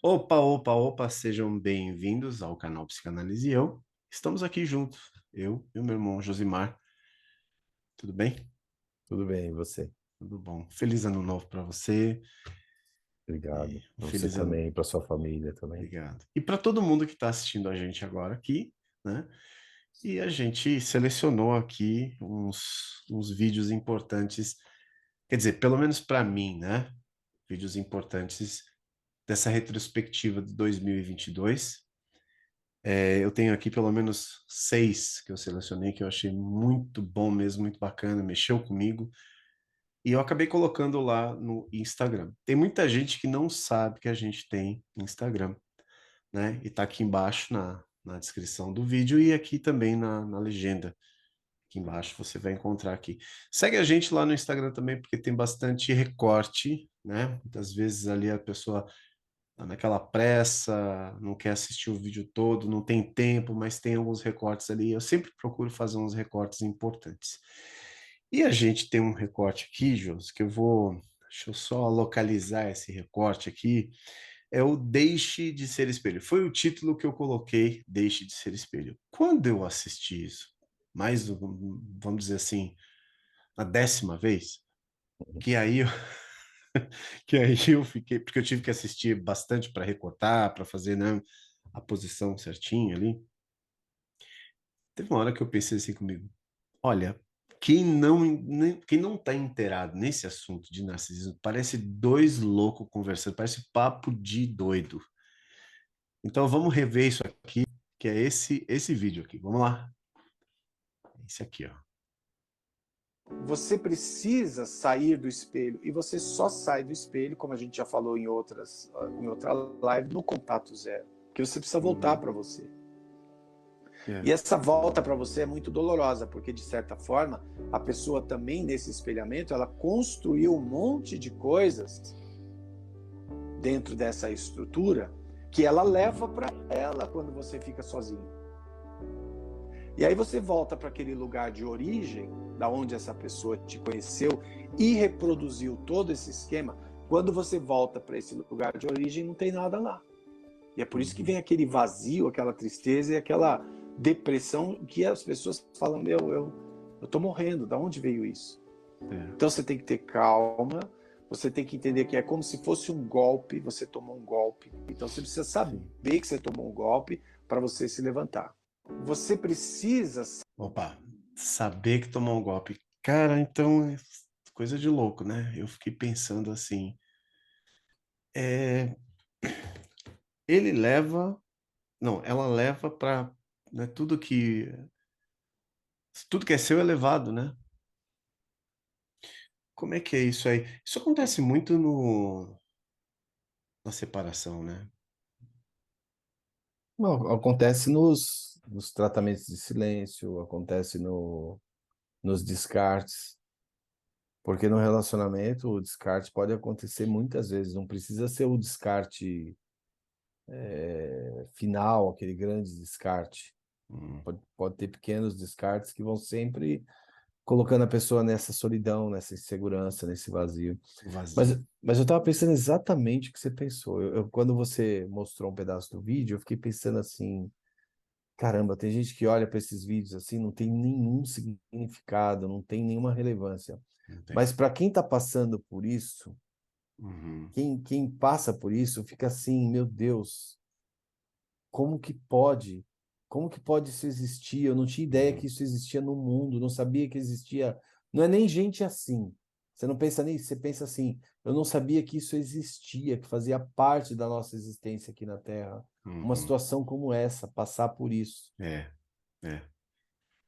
Opa, opa, opa, sejam bem-vindos ao canal Psicanálise e Eu. Estamos aqui juntos, eu e o meu irmão Josimar. Tudo bem? Tudo bem, e você? Tudo bom. Feliz ano novo para você e Obrigado. um Para você feliz ano. também, para sua família também. Obrigado. E para todo mundo que está assistindo a gente agora aqui, né? E a gente selecionou aqui uns vídeos importantes, quer dizer, pelo menos para mim, né? Vídeos importantes dessa retrospectiva de 2022. Eu tenho aqui pelo menos 6 que eu selecionei, que eu achei muito bom mesmo, muito bacana, mexeu comigo, e eu acabei colocando lá no Instagram. Tem muita gente que não sabe que a gente tem Instagram, né? E tá aqui embaixo na descrição do vídeo e aqui também na legenda. Aqui embaixo você vai encontrar aqui. Segue a gente lá no Instagram também, porque tem bastante recorte, né? Muitas vezes ali a pessoa tá naquela pressa, não quer assistir o vídeo todo, não tem tempo, mas tem alguns recortes ali. Eu sempre procuro fazer uns recortes importantes. E a gente tem um recorte aqui, Jos, que eu vou. Deixa eu só localizar esse recorte aqui. É o Deixe de Ser Espelho. Foi o título que eu coloquei, Deixe de Ser Espelho. Quando eu assisti isso, mais, vamos dizer assim, a 10ª vez, que aí eu que aí eu fiquei, porque eu tive que assistir bastante para recortar, para fazer, né, a posição certinha ali. Teve uma hora que eu pensei assim comigo: olha, quem não tá inteirado nesse assunto de narcisismo, parece dois loucos conversando, parece papo de doido. Então vamos rever isso aqui, que é esse vídeo aqui. Vamos lá. Esse aqui, ó. Você precisa sair do espelho e você só sai do espelho, como a gente já falou em outra live, no contato zero, que você precisa voltar Uhum. para você. É. E essa volta para você é muito dolorosa, porque de certa forma a pessoa também nesse espelhamento ela construiu um monte de coisas dentro dessa estrutura que ela leva para ela quando você fica sozinho. E aí você volta para aquele lugar de origem, da onde essa pessoa te conheceu e reproduziu todo esse esquema. Quando você volta para esse lugar de origem, não tem nada lá. E é por isso que Uhum. vem aquele vazio, aquela tristeza e aquela depressão que as pessoas falam, eu tô morrendo, da onde veio isso? É. Então você tem que ter calma, você tem que entender que é como se fosse um golpe, você tomou um golpe. Então você precisa Sim. saber que você tomou um golpe para você se levantar. Você precisa. Opa, saber que tomou um golpe. Cara, então é coisa de louco, né? Eu fiquei pensando assim, é, ele leva, não, ela leva para, né, tudo que é seu é levado, né? Como é que é isso aí? Isso acontece muito no na separação, né? Não, acontece nos tratamentos de silêncio, acontece nos descartes, porque no relacionamento o descarte pode acontecer muitas vezes, não precisa ser o descarte final, aquele grande descarte. Hum, Pode ter pequenos descartes que vão sempre colocando a pessoa nessa solidão, nessa insegurança, nesse vazio. o Mas, vazio. mas eu estava pensando exatamente o que você pensou. Quando você mostrou um pedaço do vídeo, eu fiquei pensando assim, caramba, tem gente que olha para esses vídeos assim, não tem nenhum significado, não tem nenhuma relevância. Não tem. Mas para quem está passando por isso, Uhum, quem passa por isso, fica assim, meu Deus, como que pode? Como que pode isso existir? Eu não tinha ideia que uhum, isso existia no mundo, não sabia que existia. Não é nem gente assim. Você não pensa nisso, você pensa assim, eu não sabia que isso existia, que fazia parte da nossa existência aqui na Terra. Uma uhum. situação como essa, passar por isso, É, é.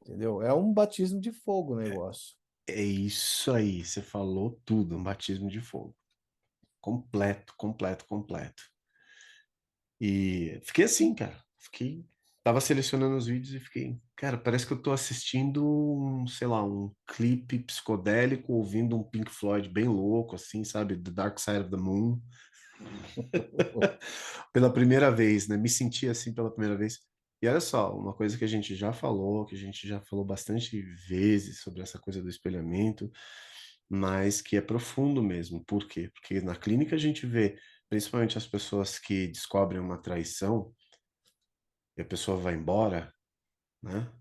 entendeu? É um batismo de fogo o negócio. É isso aí, você falou tudo, um batismo de fogo. Completo, completo, completo. E fiquei assim, cara. Tava selecionando os vídeos e fiquei, cara, parece que eu tô assistindo um, sei lá, um clipe psicodélico, ouvindo um Pink Floyd bem louco, assim, sabe? The Dark Side of the Moon. Pela primeira vez, né? Me senti assim pela primeira vez. E olha só, uma coisa que a gente já falou, que a gente já falou bastante vezes sobre essa coisa do espelhamento, mas que é profundo mesmo. Por quê? Porque na clínica a gente vê principalmente as pessoas que descobrem uma traição e a pessoa vai embora, né?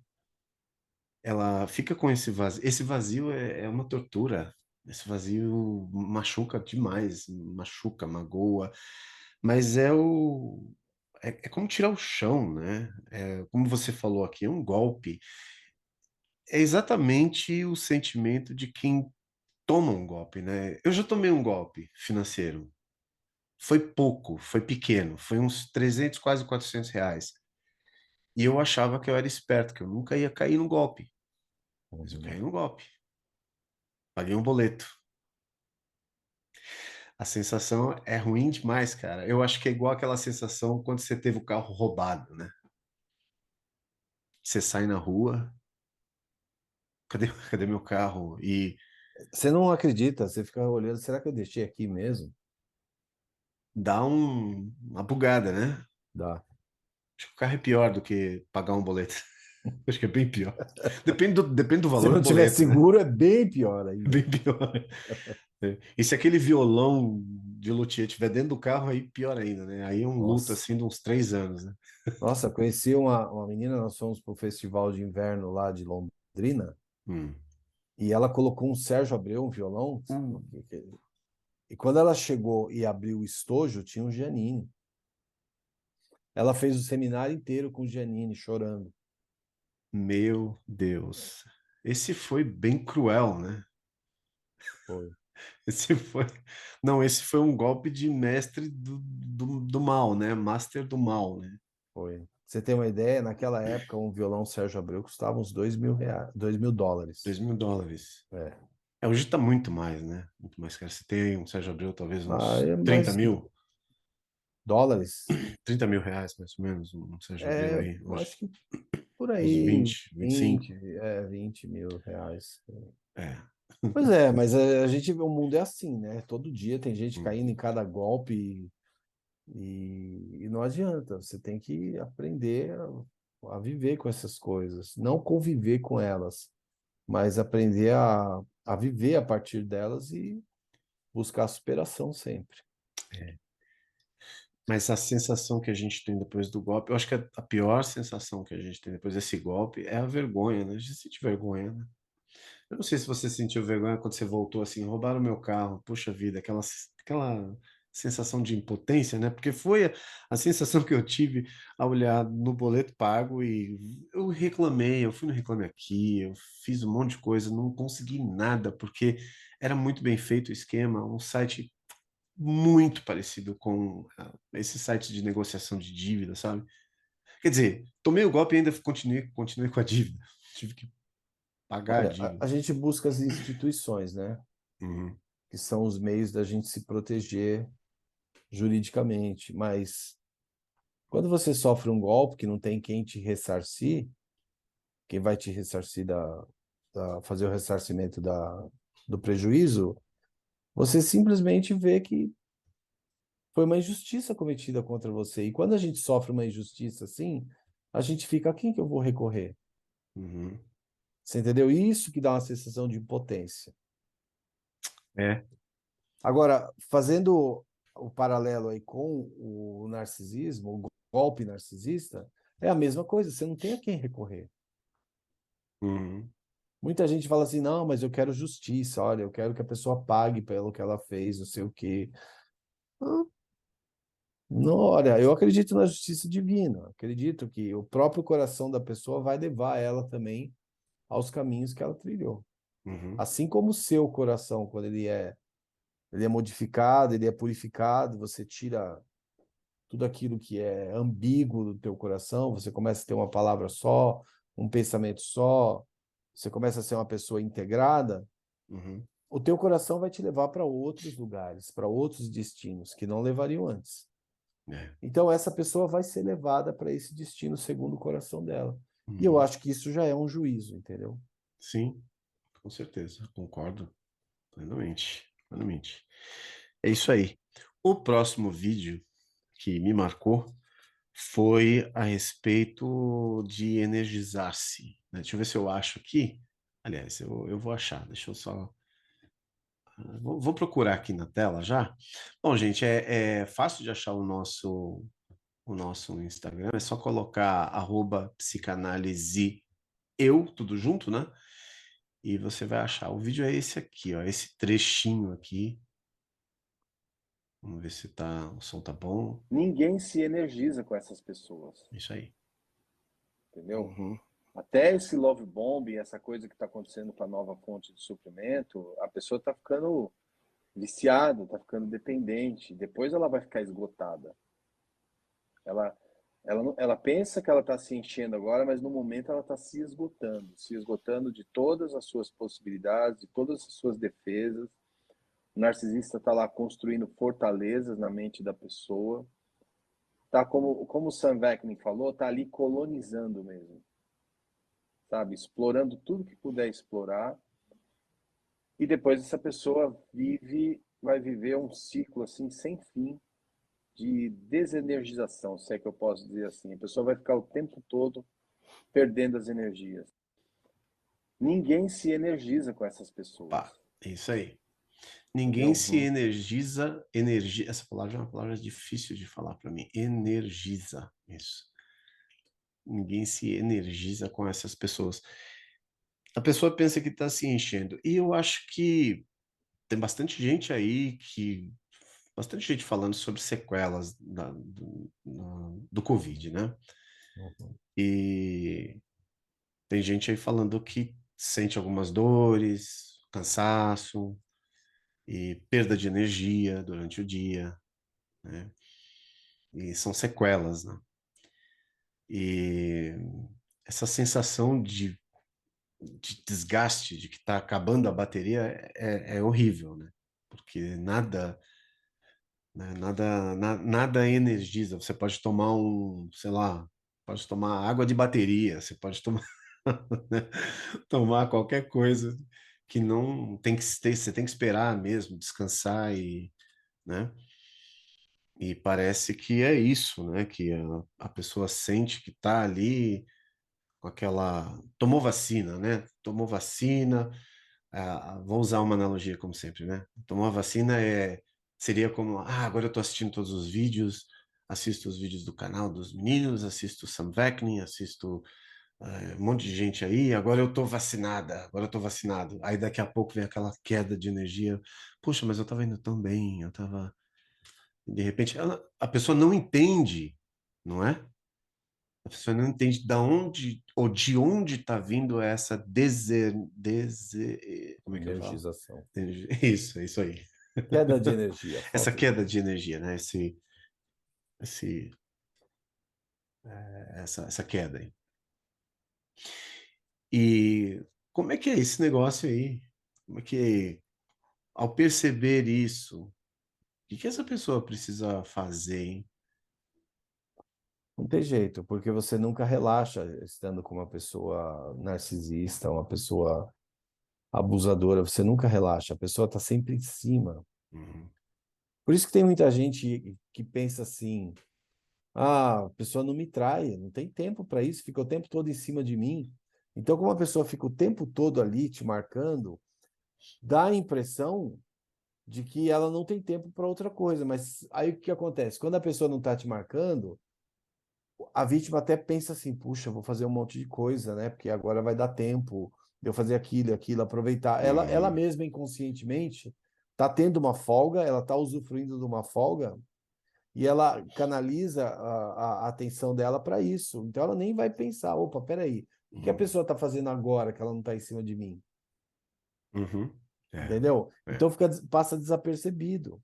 Ela fica com esse vazio. Esse vazio é uma tortura. Esse vazio machuca demais, machuca, magoa, mas é como tirar o chão, né? É, como você falou aqui, é um golpe. É exatamente o sentimento de quem toma um golpe, né? Eu já tomei um golpe financeiro. Foi pouco, foi pequeno, foi uns 300, quase R$ 400. E eu achava que eu era esperto, que eu nunca ia cair no golpe. Mas eu Uhum. caí no golpe. Paguei um boleto. A sensação é ruim demais, cara. Eu acho que é igual aquela sensação quando você teve o carro roubado, né? Você sai na rua, cadê meu carro? E Você não acredita, você fica olhando, será que eu deixei aqui mesmo? dá uma bugada, né? Dá. Acho que o carro é pior do que pagar um boleto. Acho que é bem pior. Depende do Se valor não do tiver boleto, né? seguro, é bem pior É ainda. bem pior. É. E se aquele violão de luthier estiver dentro do carro, aí pior ainda, né? Aí é um luto Nossa. assim de uns 3 anos, né? Nossa, conheci uma menina, nós fomos para o festival de inverno lá de Londrina, Hum. e ela colocou um Sérgio Abreu, um violão, Hum. e quando ela chegou e abriu o estojo, tinha um Giannini. Ela fez o seminário inteiro com o Giannini, chorando. Meu Deus. Esse foi bem cruel, né? Foi, Esse foi. Não, esse foi um golpe de mestre do mal, né? Master do mal, né? foi. Pra você tem uma ideia, naquela época, um violão Sérgio Abreu custava uns US$ 2.000, US$ 2.000. US$ 2.000. É. É, hoje tá muito mais, né? Muito mais caro. Você tem aí um Sérgio Abreu, talvez Ah, uns é 30 mais mil? dólares? R$ 30.000, mais ou menos, um Sérgio Abreu É, aí, eu hoje. acho que por Uns aí, 20, 25. 20 mil reais. É. Pois é, mas a gente, o mundo é assim, né? Todo dia tem gente Hum. caindo em cada golpe e não adianta. Você tem que aprender a viver com essas coisas, não conviver com elas, mas aprender a viver a partir delas e buscar superação sempre. Mas a sensação que a gente tem depois do golpe, eu acho que a pior sensação que a gente tem depois desse golpe é a vergonha, né? A gente sente vergonha, né? Eu não sei se você sentiu vergonha quando você voltou assim, roubaram meu carro, puxa vida, aquela sensação de impotência, né? Porque foi a sensação que eu tive ao olhar no boleto pago e eu reclamei, eu fui no Reclame Aqui, eu fiz um monte de coisa, não consegui nada, porque era muito bem feito o esquema, um site muito parecido com esse site de negociação de dívida, sabe? Quer dizer, tomei o golpe e ainda continuei com a dívida. Tive que pagar a Olha, dívida. a gente busca as instituições, né? Uhum, Que são os meios da gente se proteger juridicamente, mas quando você sofre um golpe que não tem quem te ressarcir, quem vai te ressarcir fazer o ressarcimento do prejuízo, você simplesmente vê que foi uma injustiça cometida contra você. E quando a gente sofre uma injustiça assim, a gente fica, a quem que eu vou recorrer? uhum. Você entendeu? Isso que dá uma sensação de impotência. É. Agora, fazendo o paralelo aí com o narcisismo, o golpe narcisista, é a mesma coisa, você não tem a quem recorrer. Uhum, Muita gente fala assim, não, mas eu quero justiça, olha, eu quero que a pessoa pague pelo que ela fez, não sei o quê. Ah, não, olha, eu acredito na justiça divina, acredito que o próprio coração da pessoa vai levar ela também aos caminhos que ela trilhou. uhum, Assim como o seu coração, quando ele é modificado, ele é purificado, você tira tudo aquilo que é ambíguo do teu coração, você começa a ter uma palavra só, um pensamento só, você começa a ser uma pessoa integrada, uhum. o teu coração vai te levar para outros lugares, para outros destinos que não levariam antes. É. Então essa pessoa vai ser levada para esse destino segundo o coração dela. E eu Uhum. acho que isso já é um juízo, entendeu? Sim, com certeza, concordo plenamente, plenamente. É isso aí. O próximo vídeo que me marcou foi a respeito de energizar-se, né? Deixa eu ver se eu acho aqui. Aliás, eu vou achar. Deixa eu só Vou procurar aqui na tela já. Bom, gente, é fácil de achar o nosso Instagram, é só colocar @psicanálise eu, tudo junto, né? E você vai achar. O vídeo é esse aqui, ó, esse trechinho aqui. Vamos ver se o som tá bom. Ninguém se energiza com essas pessoas, Isso aí. entendeu? Uhum. Até esse love bombing, essa coisa que está acontecendo com a nova fonte de suprimento, a pessoa está ficando viciada, está ficando dependente. Depois ela vai ficar esgotada. Ela, ela pensa que ela está se enchendo agora, mas no momento ela está se esgotando de todas as suas possibilidades, de todas as suas defesas. O narcisista está lá construindo fortalezas na mente da pessoa. Tá como o Sam Vaknin falou, tá ali colonizando mesmo. Sabe? Explorando tudo que puder explorar. E depois essa pessoa vai viver um ciclo assim sem fim de desenergização, se é que eu posso dizer assim. A pessoa vai ficar o tempo todo perdendo as energias. Ninguém se energiza com essas pessoas. Pá, é isso aí. Ninguém Entendeu? se energiza, essa palavra é uma palavra difícil de falar para mim. Energiza, isso. Ninguém se energiza com essas pessoas. A pessoa pensa que está se enchendo. E eu acho que tem bastante gente aí bastante gente falando sobre sequelas do Covid, né? Uhum. E tem gente aí falando que sente algumas dores, cansaço e perda de energia durante o dia, né? E são sequelas, né? E essa sensação de desgaste, de que está acabando a bateria, é horrível, né? Porque nada, né, nada energiza. Você pode tomar sei lá, pode tomar água de bateria, você pode tomar, né, tomar qualquer coisa que não tem que ter, você tem que esperar mesmo, descansar né? E parece que é isso, né? Que a pessoa sente que está ali com aquela. Tomou vacina, né? Tomou vacina. Vou usar uma analogia, como sempre, né? Tomou a vacina seria como: agora eu estou assistindo todos os vídeos, assisto os vídeos do canal dos meninos, assisto o Sam Vaknin, assisto um monte de gente aí, agora eu estou vacinada, agora eu estou vacinado. Aí daqui a pouco vem aquela queda de energia. Puxa, mas eu estava indo tão bem, eu estava. De repente, a pessoa não entende, não é? A pessoa não entende da onde ou de onde está vindo essa como é que eu falo? Energização. Isso, é isso aí. Queda de energia. Essa Falta queda de energia, né? Esse, essa queda aí. E como é que é esse negócio aí? Como é que, ao perceber isso, o que essa pessoa precisa fazer, hein? Não tem jeito, porque você nunca relaxa estando com uma pessoa narcisista, uma pessoa abusadora, você nunca relaxa, a pessoa está sempre em cima. Uhum. Por isso que tem muita gente que pensa assim: a pessoa não me trai, não tem tempo para isso, fica o tempo todo em cima de mim. Então, como a pessoa fica o tempo todo ali te marcando, dá a impressão de que ela não tem tempo para outra coisa. Mas aí o que acontece? Quando a pessoa não está te marcando, a vítima até pensa assim: puxa, vou fazer um monte de coisa, né? Porque agora vai dar tempo de eu fazer aquilo, aproveitar. Ela Uhum. mesma inconscientemente está tendo uma folga, ela está usufruindo de uma folga e ela canaliza a atenção dela para isso. Então ela nem vai pensar: opa, peraí, o que a Uhum. pessoa está fazendo agora que ela não está em cima de mim? Uhum. É, Entendeu? é. Então passa desapercebido.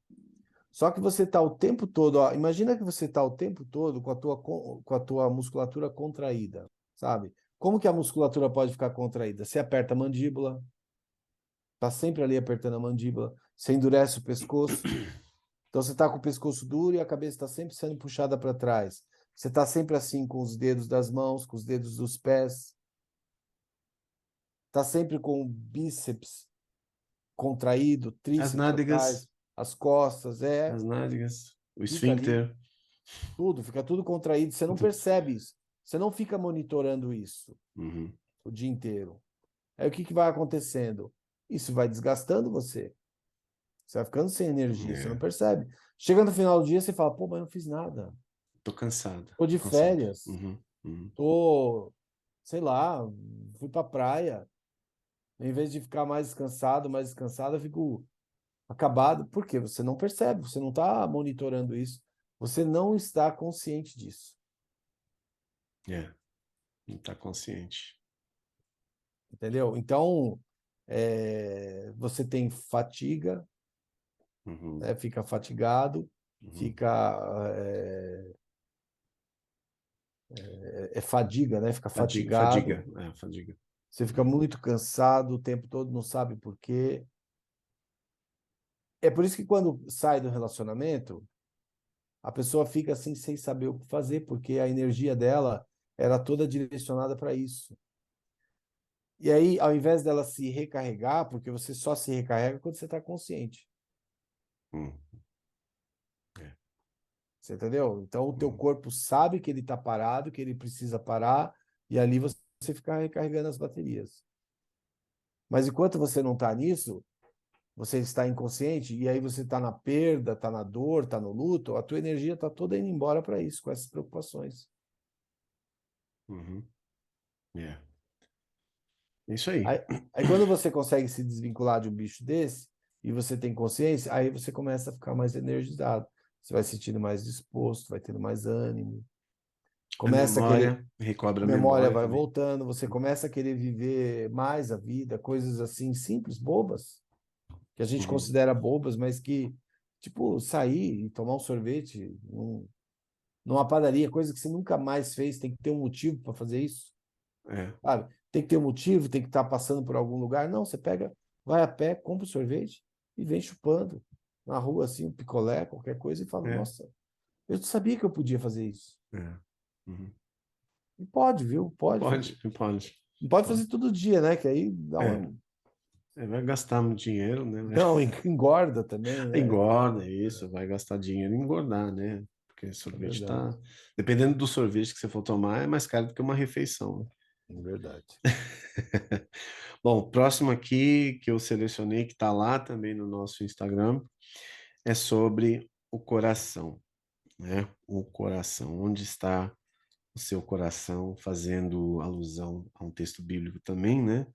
Só que você está o tempo todo, ó, imagina que você está o tempo todo com a tua musculatura contraída, sabe? Como que a musculatura pode ficar contraída? Você aperta a mandíbula, tá sempre ali apertando a mandíbula, você endurece o pescoço, então você está com o pescoço duro e a cabeça está sempre sendo puxada para trás. Você está sempre assim com os dedos das mãos, com os dedos dos pés, está sempre com o bíceps contraído, As tríceps nádegas, atrás, as costas, as nádegas, o fica ali. esfíncter. Tudo, fica tudo contraído, você não percebe isso. Você não fica monitorando isso Uhum. o dia inteiro. Aí o que vai acontecendo? Isso vai desgastando você. Você vai ficando sem energia, você não percebe. Chega no final do dia, você fala, pô, mas eu não fiz nada. Tô cansado. Tô de Tô cansado. férias. Uhum. Tô, sei lá, fui pra praia. Em vez de ficar mais descansado, eu fico acabado. Por quê? Você não percebe, você não está monitorando isso. Você não está consciente disso. É, não tá consciente. Entendeu? Então, você tem fatiga, Uhum. né? Fica fatigado, Uhum. fica... fadiga, né? Fica fatigado. Fadiga. Você fica muito cansado o tempo todo, não sabe por quê. É por isso que quando sai do relacionamento, a pessoa fica assim sem saber o que fazer, porque a energia dela era toda direcionada para isso. E aí, ao invés dela se recarregar, porque você só se recarrega quando você está consciente. Hum. É. Você entendeu? Então, o teu corpo sabe que ele está parado, que ele precisa parar, e ali você fica recarregando as baterias. Mas enquanto você não está nisso, você está inconsciente, e aí você está na perda, está na dor, está no luto, a tua energia está toda indo embora para isso, com essas preocupações. Uhum. É. Isso aí. Aí quando você consegue se desvincular de um bicho desse, e você tem consciência, aí você começa a ficar mais energizado. Você vai sentindo mais disposto, vai tendo mais ânimo. A Começa a querer, memória, recobra a memória memória vai também. voltando, você começa a querer viver mais a vida, coisas assim simples, bobas, que a gente Uhum. considera bobas, mas que, tipo, sair e tomar um sorvete numa padaria, coisa que você nunca mais fez, tem que ter um motivo para fazer isso. É. Sabe? Tem que ter um motivo, tem que estar passando por algum lugar. Não, você pega, vai a pé, compra o sorvete e vem chupando na rua, assim, um picolé, qualquer coisa, e fala, É. nossa, eu não sabia que eu podia fazer isso. É. Uhum. E pode, viu? Pode fazer. Pode. Não pode Pode. fazer todo dia, né? Que aí dá É. uma... Vai gastar muito dinheiro, né? Não, engorda também, né? Engorda, isso, vai gastar dinheiro e engordar, né? Porque É sorvete verdade, tá. Dependendo do sorvete que você for tomar, é mais caro do que uma refeição, né? é verdade. Bom, próximo aqui que eu selecionei, que está lá também no nosso Instagram, é sobre o coração, né? O coração. Onde está o seu coração? Fazendo alusão a um texto bíblico também, né?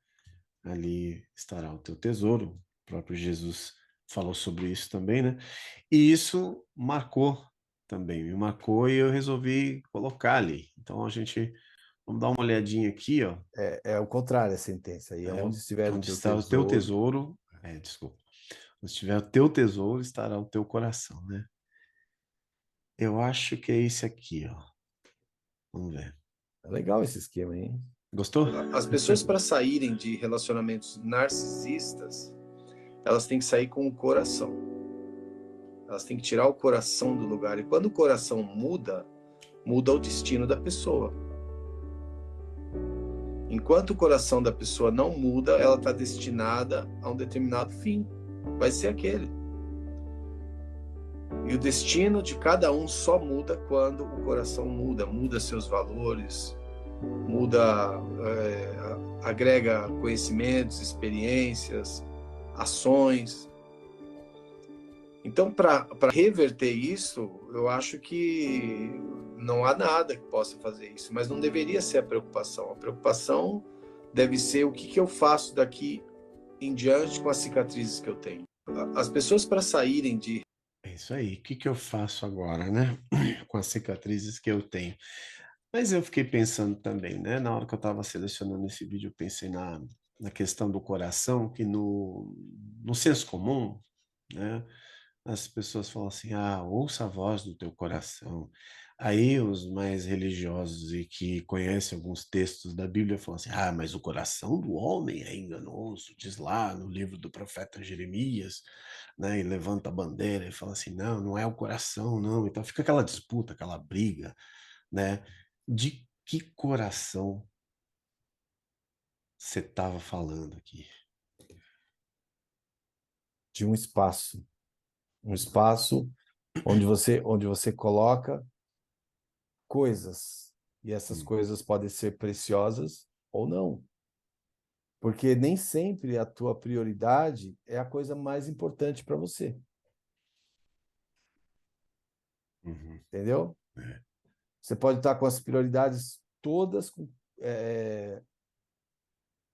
Ali estará o teu tesouro. O próprio Jesus falou sobre isso também, né? E isso marcou também, me marcou e eu resolvi colocar ali. Então a gente, vamos dar uma olhadinha aqui, ó. É o contrário a sentença aí. É onde estiver o Onde teu está o teu tesouro. tesouro, desculpa. Onde estiver o teu tesouro, estará o teu coração, né? Eu acho que é esse aqui, ó. Vamos ver. É legal esse esquema, hein? Gostou? As pessoas, para saírem de relacionamentos narcisistas, elas têm que sair com o coração. Elas têm que tirar o coração do lugar. E quando o coração muda, muda o destino da pessoa. Enquanto o coração da pessoa não muda, ela está destinada a um determinado fim. Vai ser aquele. E o destino de cada um só muda quando o coração muda. Muda seus valores, muda, agrega conhecimentos, experiências, ações. Então, para reverter isso, eu acho que não há nada que possa fazer isso, mas não deveria ser a preocupação. A preocupação deve ser o que eu faço daqui em diante com as cicatrizes que eu tenho. As pessoas, para saírem de... É isso aí. O que que eu faço agora, né? Com as cicatrizes que eu tenho. Mas eu fiquei pensando também, né? Na hora que eu estava selecionando esse vídeo, eu pensei na questão do coração, que no senso comum, né? As pessoas falam assim, ouça a voz do teu coração. Aí os mais religiosos e que conhecem alguns textos da Bíblia falam assim, mas o coração do homem é enganoso, diz lá no livro do profeta Jeremias, né? E levanta a bandeira e fala assim, não, não é o coração, não. Então fica aquela disputa, aquela briga, né? De que coração você estava falando aqui? De um espaço. Um espaço onde você coloca coisas. E essas Hum, coisas podem ser preciosas ou não. Porque nem sempre a tua prioridade é a coisa mais importante para você, Uhum. entendeu? É. Você pode estar com as prioridades todas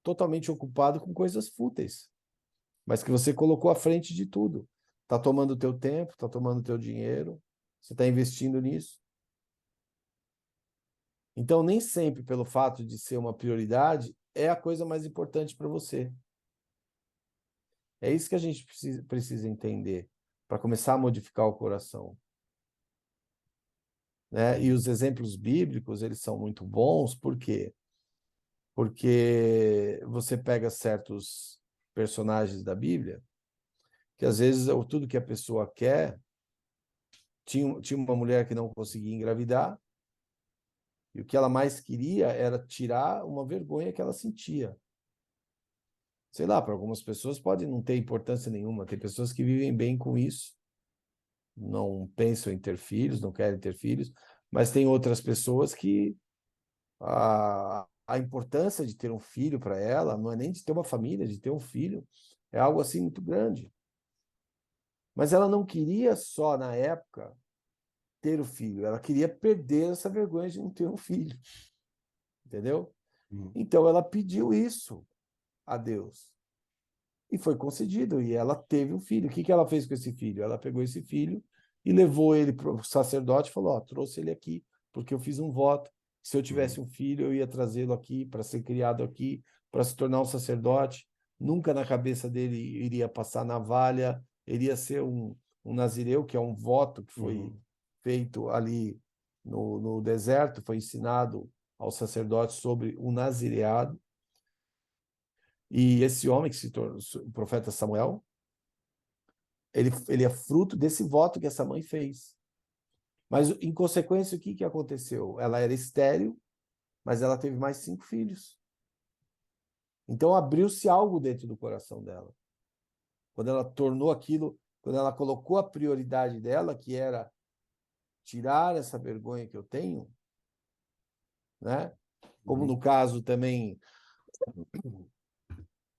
totalmente ocupado com coisas fúteis, mas que você colocou à frente de tudo. Está tomando o teu tempo, está tomando o teu dinheiro, você está investindo nisso. Então, nem sempre, pelo fato de ser uma prioridade, é a coisa mais importante para você. É isso que a gente precisa entender para começar a modificar o coração. Né? E os exemplos bíblicos, eles são muito bons, por quê? Porque você pega certos personagens da Bíblia, que às vezes tudo que a pessoa quer, tinha uma mulher que não conseguia engravidar, e o que ela mais queria era tirar uma vergonha que ela sentia. Sei lá, para algumas pessoas pode não ter importância nenhuma, tem pessoas que vivem bem com isso, não pensam em ter filhos, não querem ter filhos, mas tem outras pessoas que a importância de ter um filho para ela não é nem de ter uma família, de ter um filho, é algo assim muito grande. Mas ela não queria só, na época, ter o filho, ela queria perder essa vergonha de não ter um filho, entendeu? Uhum. Então ela pediu isso a Deus e foi concedido, e ela teve um filho. O que que ela fez com esse filho? Ela pegou esse filho e levou ele para o sacerdote e falou: ó, trouxe ele aqui, porque eu fiz um voto. Se eu tivesse um filho, eu ia trazê-lo aqui para ser criado aqui, para se tornar um sacerdote. Nunca na cabeça dele iria passar navalha, iria ser um nazireu, que é um voto que foi feito ali no deserto, foi ensinado aos sacerdotes sobre o nazireado. E esse homem que se tornou o profeta Samuel, ele é fruto desse voto que essa mãe fez. Mas, em consequência, o que que aconteceu? Ela era estéril, mas ela teve mais 5 filhos. Então, abriu-se algo dentro do coração dela. Quando ela tornou aquilo, quando ela colocou a prioridade dela, que era tirar essa vergonha que eu tenho, né? Como no caso também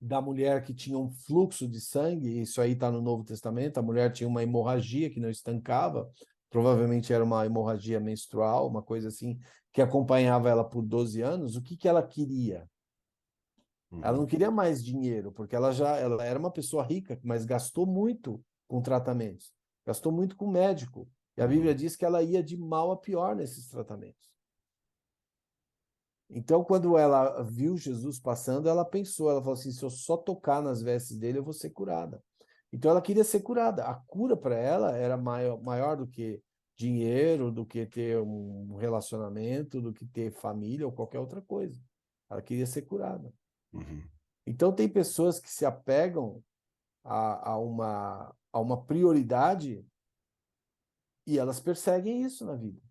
da mulher que tinha um fluxo de sangue, isso aí está no Novo Testamento, a mulher tinha uma hemorragia que não estancava, provavelmente era uma hemorragia menstrual, uma coisa assim, que acompanhava ela por 12 anos. O que que ela queria? Ela não queria mais dinheiro, porque ela era uma pessoa rica, mas gastou muito com tratamentos, gastou muito com médico. E a Bíblia diz que ela ia de mal a pior nesses tratamentos. Então, quando ela viu Jesus passando, ela pensou, ela falou assim: se eu só tocar nas vestes dele, eu vou ser curada. Então, ela queria ser curada. A cura para ela era maior do que dinheiro, do que ter um relacionamento, do que ter família ou qualquer outra coisa. Ela queria ser curada. Então, tem pessoas que se apegam a uma prioridade e elas perseguem isso na vida.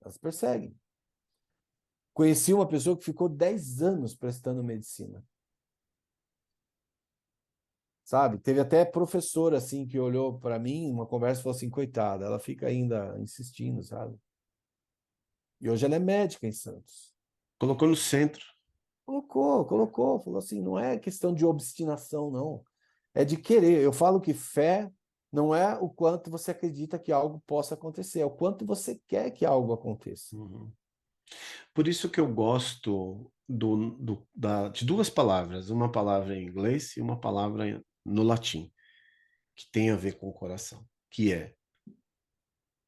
Elas perseguem. Conheci uma pessoa que ficou 10 anos prestando medicina. Sabe? Teve até professor assim que olhou para mim, uma conversa, e falou assim: coitada, ela fica ainda insistindo, sabe? E hoje ela é médica em Santos. Colocou no centro. Colocou, falou assim: não é questão de obstinação, não. É de querer. Eu falo que fé não é o quanto você acredita que algo possa acontecer, é o quanto você quer que algo aconteça. Por isso que eu gosto de duas palavras, uma palavra em inglês e uma palavra no latim, que tem a ver com o coração, que é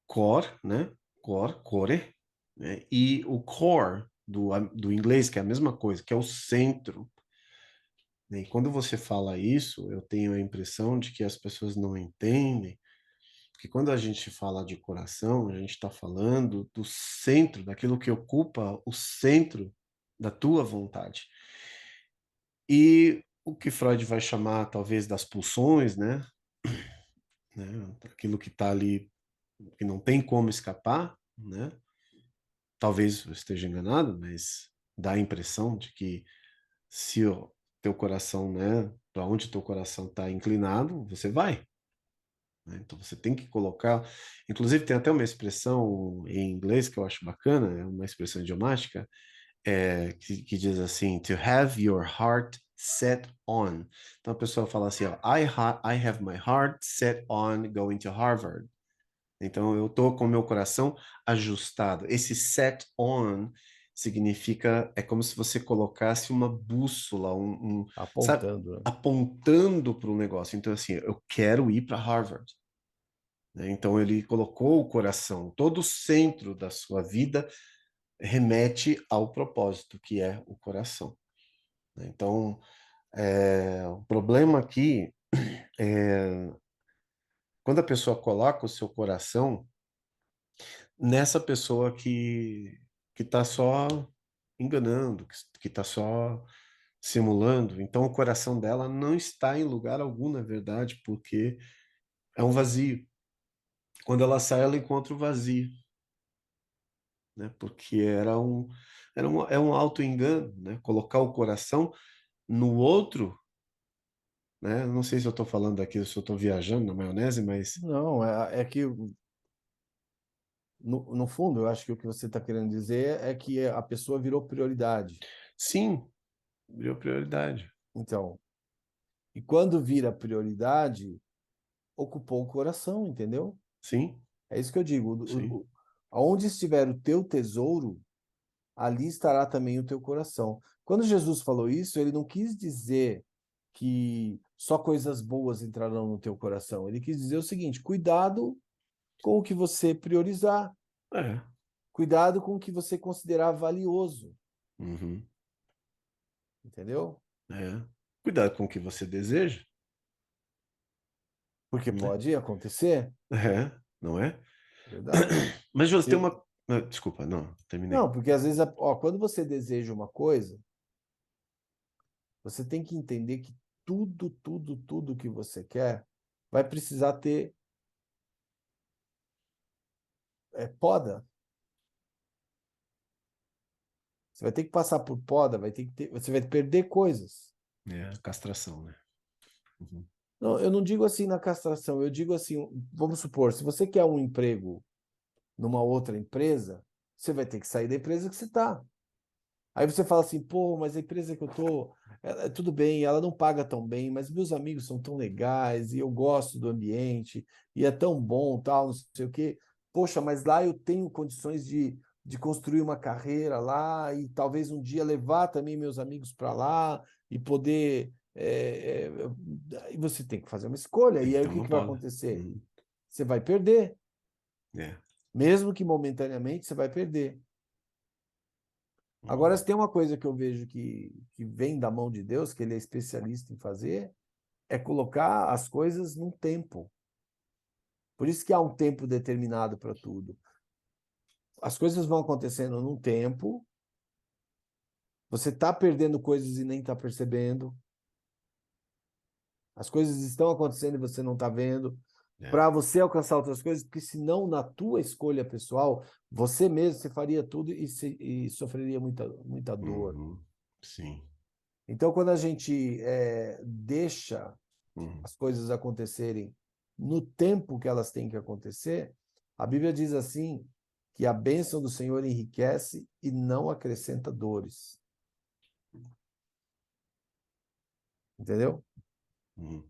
cor, né? Core, né? E o core do inglês, que é a mesma coisa, que é o centro. Né? E quando você fala isso, eu tenho a impressão de que as pessoas não entendem que quando a gente fala de coração, a gente está falando do centro, daquilo que ocupa o centro da tua vontade. E o que Freud vai chamar, talvez, das pulsões, né? Aquilo que está ali, que não tem como escapar, né? Talvez eu esteja enganado, mas dá a impressão de que se o teu coração, né? Para onde o teu coração está inclinado, você vai. Né? Então você tem que colocar. Inclusive, tem até uma expressão em inglês que eu acho bacana, é uma expressão idiomática, que diz assim, to have your heart set on. Então a pessoa fala assim, ó, I have my heart set on going to Harvard. Então eu tô com meu coração ajustado. Esse set on significa, é como se você colocasse uma bússola, sabe, Apontando, né? apontando para o negócio. Então assim, eu quero ir para Harvard. Né? Então ele colocou o coração, todo o centro da sua vida remete ao propósito, que é o coração. Né? Então, o problema aqui é quando a pessoa coloca o seu coração nessa pessoa que está só enganando, que está só simulando. Então, o coração dela não está em lugar algum, na verdade, porque é um vazio. Quando ela sai, ela encontra o vazio, né? Porque é um auto-engano, né? Colocar o coração no outro, né? Não sei se eu estou falando aqui, se eu estou viajando na maionese, mas Não, é que, no fundo, eu acho que o que você está querendo dizer é que a pessoa virou prioridade. sim, virou prioridade. Então, e quando vira prioridade, ocupou o coração, entendeu? Sim, É isso que eu digo. sim. Aonde estiver o teu tesouro, ali estará também o teu coração. Quando Jesus falou isso, ele não quis dizer que só coisas boas entrarão no teu coração. Ele quis dizer o seguinte: cuidado com o que você priorizar, É. cuidado com o que você considerar valioso, Uhum. entendeu? É. Cuidado com o que você deseja, Porque né? pode acontecer, É, não é? verdade? Mas você tem Eu- uma. Desculpa, não, terminei. Não, porque às vezes, ó, quando você deseja uma coisa, você tem que entender que tudo que você quer vai precisar ter poda. Você vai ter que passar por poda, vai ter que ter, você vai perder coisas. É, castração, né? Uhum. Não, eu não digo assim na castração, eu digo assim, vamos supor, se você quer um emprego numa outra empresa, você vai ter que sair da empresa que você está. Aí você fala assim, pô, mas a empresa que eu tô, tudo bem, ela não paga tão bem, mas meus amigos são tão legais e eu gosto do ambiente e é tão bom, tal, não sei o quê. Poxa, mas lá eu tenho condições de construir uma carreira lá e talvez um dia levar também meus amigos para lá e poder. E você tem que fazer uma escolha. Tem E que aí ter o que uma que vai poda. acontecer? Uhum. Você vai perder, É. mesmo que momentaneamente você vai perder. Agora, Uhum. se tem uma coisa que eu vejo que vem da mão de Deus, que ele é especialista em fazer, é colocar as coisas num tempo. Por isso que há um tempo determinado para tudo. As coisas vão acontecendo num tempo, você está perdendo coisas e nem está percebendo. As coisas estão acontecendo e você não está vendo. É. Para você alcançar outras coisas, porque senão, na tua escolha pessoal, você mesmo, você faria tudo e sofreria muita dor. Uhum. Sim. Então, quando a gente deixa Uhum. as coisas acontecerem no tempo que elas têm que acontecer, a Bíblia diz assim, que a bênção do Senhor enriquece e não acrescenta dores. Entendeu? Uhum.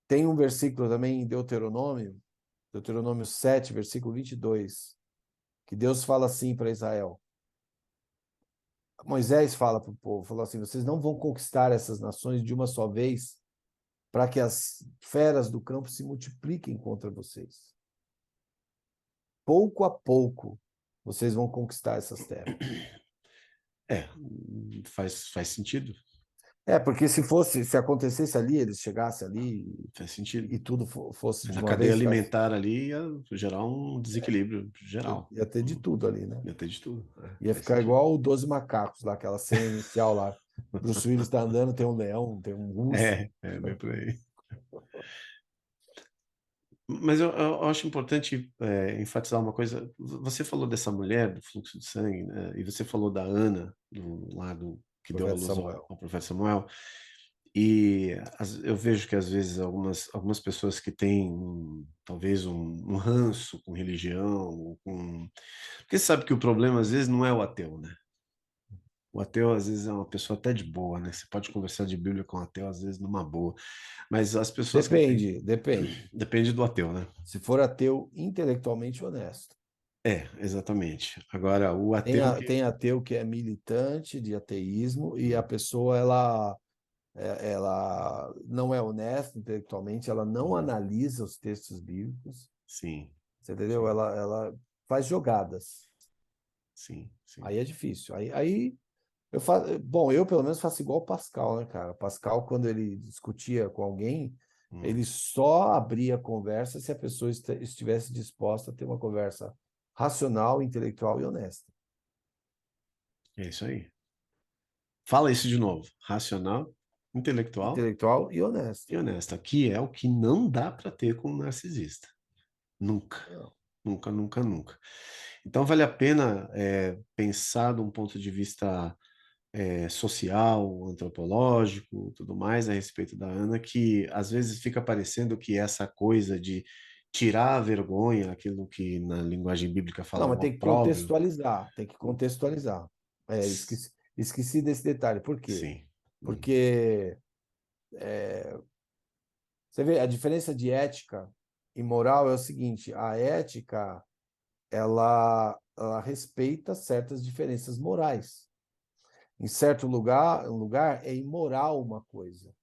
Tem um versículo também em Deuteronômio 7, versículo 22, que Deus fala assim para Israel. Moisés fala para o povo, falou assim, vocês não vão conquistar essas nações de uma só vez para que as feras do campo se multipliquem contra vocês. Pouco a pouco, vocês vão conquistar essas terras. É, faz sentido. Porque se acontecesse ali, eles chegassem ali Faz sentido. e tudo fosse de Na uma cadeia vez, alimentar ali ia gerar um desequilíbrio geral. ia ter de tudo ali, né? Ia ter de tudo. Ia Faz ficar sentido. igual o 12 Macacos, lá, aquela cena inicial lá. Bruce Willis está andando, tem um leão, tem um urso. Bem por aí. Mas eu acho importante enfatizar uma coisa. Você falou dessa mulher do fluxo de sangue, né? E você falou da Ana, do lado que deu a Profeta luz Samuel. ao profeta Samuel. E eu vejo que às vezes algumas pessoas que têm talvez um ranço com religião, porque sabe que o problema às vezes não é o ateu, né? O ateu, às vezes, é uma pessoa até de boa, né? Você pode conversar de Bíblia com o ateu, às vezes, numa boa. Mas as pessoas que têm. Depende, depende. Depende do ateu, né? Se for ateu intelectualmente honesto. É, exatamente. Agora, o Tem, ateu que. tem ateu que é militante de ateísmo e a pessoa ela não é honesta intelectualmente, ela não analisa os textos bíblicos, Sim, você entendeu? sim, Ela faz jogadas. sim, sim. Aí é difícil. Aí eu faço, bom, eu pelo menos faço igual o Pascal, né, cara? O Pascal, quando ele discutia com alguém, Hum, ele só abria a conversa se a pessoa estivesse disposta a ter uma conversa racional, intelectual e honesta. é isso aí. Fala isso de novo. Racional, intelectual Intelectual e honesta. e honesto. Aqui é o que não dá para ter com um narcisista. Nunca. Não. Nunca, nunca, nunca. Então vale a pena pensar de um ponto de vista social, antropológico, tudo mais a respeito da Ana, que às vezes fica parecendo que essa coisa de tirar a vergonha, aquilo que na linguagem bíblica fala Não, o mas tem que opróbrio. contextualizar, tem que contextualizar. É, esqueci desse detalhe. Por quê? Sim. Hum, Porque você vê, a diferença de ética e moral é o seguinte: a ética ela respeita certas diferenças morais. Em certo lugar, um lugar é imoral uma coisa.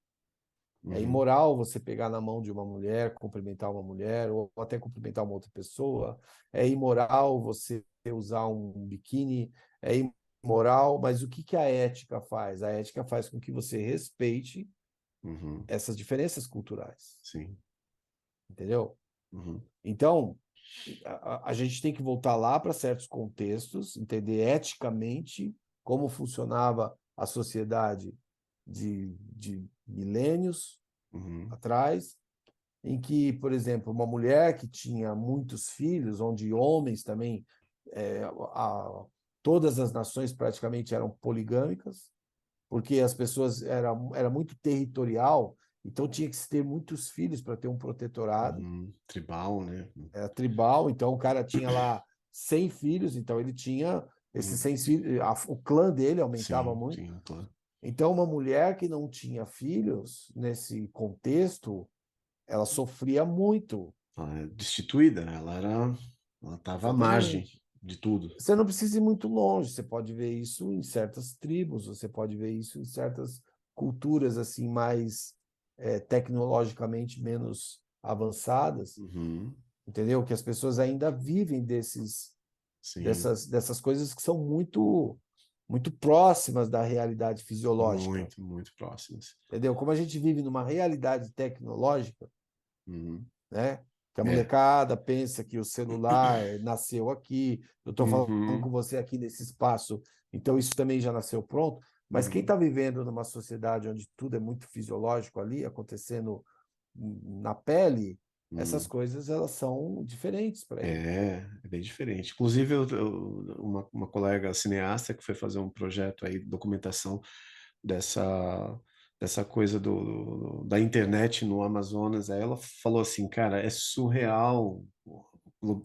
É uhum, imoral você pegar na mão de uma mulher, cumprimentar uma mulher, ou até cumprimentar uma outra pessoa. É imoral você usar um biquíni. É imoral, mas o que que a ética faz? A ética faz com que você respeite uhum, essas diferenças culturais, sim. entendeu? Uhum, Então, a gente tem que voltar lá para certos contextos, entender eticamente como funcionava a sociedade de milênios uhum, atrás, em que, por exemplo, uma mulher que tinha muitos filhos, onde homens também, é, todas as nações praticamente eram poligâmicas, porque as pessoas era muito territorial, então tinha que se ter muitos filhos para ter um protetorado, uhum. Tribal, né? era tribal, então o cara tinha lá 100 filhos, então ele tinha esses Uhum, 100 filhos, o clã dele aumentava sim, muito. sim, claro. Então uma mulher que não tinha filhos nesse contexto, ela sofria muito. Ela é destituída, ela estava à margem Exatamente. de tudo. Você não precisa ir muito longe, você pode ver isso em certas tribos, você pode ver isso em certas culturas assim mais tecnologicamente menos avançadas, Uhum, entendeu? Que as pessoas ainda vivem sim, dessas coisas que são muito próximas da realidade fisiológica, muito, muito próximas. entendeu? Como a gente vive numa realidade tecnológica, Uhum, né? Que a é. molecada pensa que o celular nasceu aqui, eu estou falando com Uhum, você aqui nesse espaço, então isso também já nasceu pronto. Mas quem uhum, está vivendo numa sociedade onde tudo é muito fisiológico ali, acontecendo na pele, essas uhum. coisas elas são diferentes para ele. É bem diferente. Inclusive, uma colega cineasta que foi fazer um projeto aí, documentação dessa, dessa coisa da internet no Amazonas, aí ela falou assim, cara, é surreal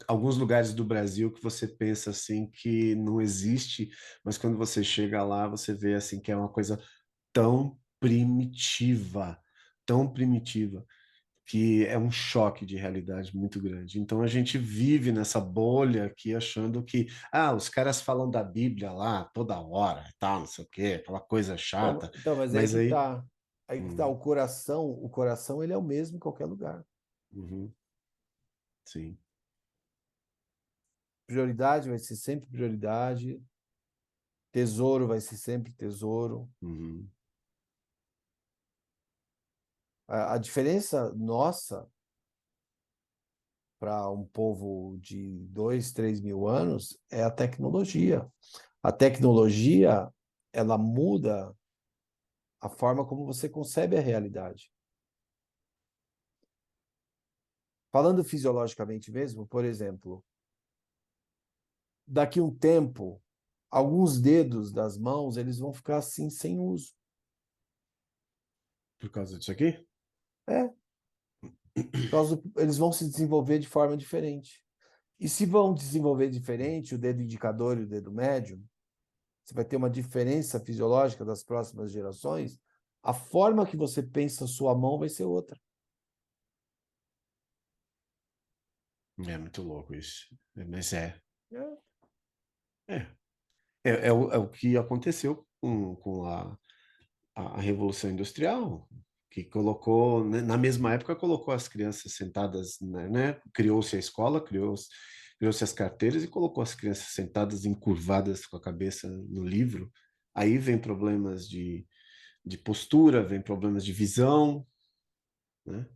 alguns lugares do Brasil que você pensa assim que não existe, mas quando você chega lá, você vê assim que é uma coisa tão tão primitiva que é um choque de realidade muito grande. Então a gente vive nessa bolha aqui achando que, os caras falam da Bíblia lá toda hora, e tal, não sei o quê, aquela coisa chata. Então, mas aí Mas que aí, tá. Aí que tá, hum, o coração ele é o mesmo em qualquer lugar. uhum, sim, Prioridade vai ser sempre prioridade, tesouro vai ser sempre tesouro. uhum, A diferença nossa para um povo de 2, 3 mil anos é a tecnologia. A tecnologia, ela muda a forma como você concebe a realidade. Falando fisiologicamente mesmo, por exemplo, daqui a um tempo, alguns dedos das mãos, eles vão ficar assim sem uso. por causa disso aqui? É, eles vão se desenvolver de forma diferente. E se vão desenvolver diferente, o dedo indicador e o dedo médio, você vai ter uma diferença fisiológica das próximas gerações, a forma que você pensa a sua mão vai ser outra. É muito louco isso. Mas é. É. É. É o que aconteceu com a Revolução Industrial, que colocou, né, na mesma época, colocou as crianças sentadas, né? Criou-se a escola, criou-se as carteiras e colocou as crianças sentadas encurvadas com a cabeça no livro. Aí vem problemas de postura, vem problemas de visão, né?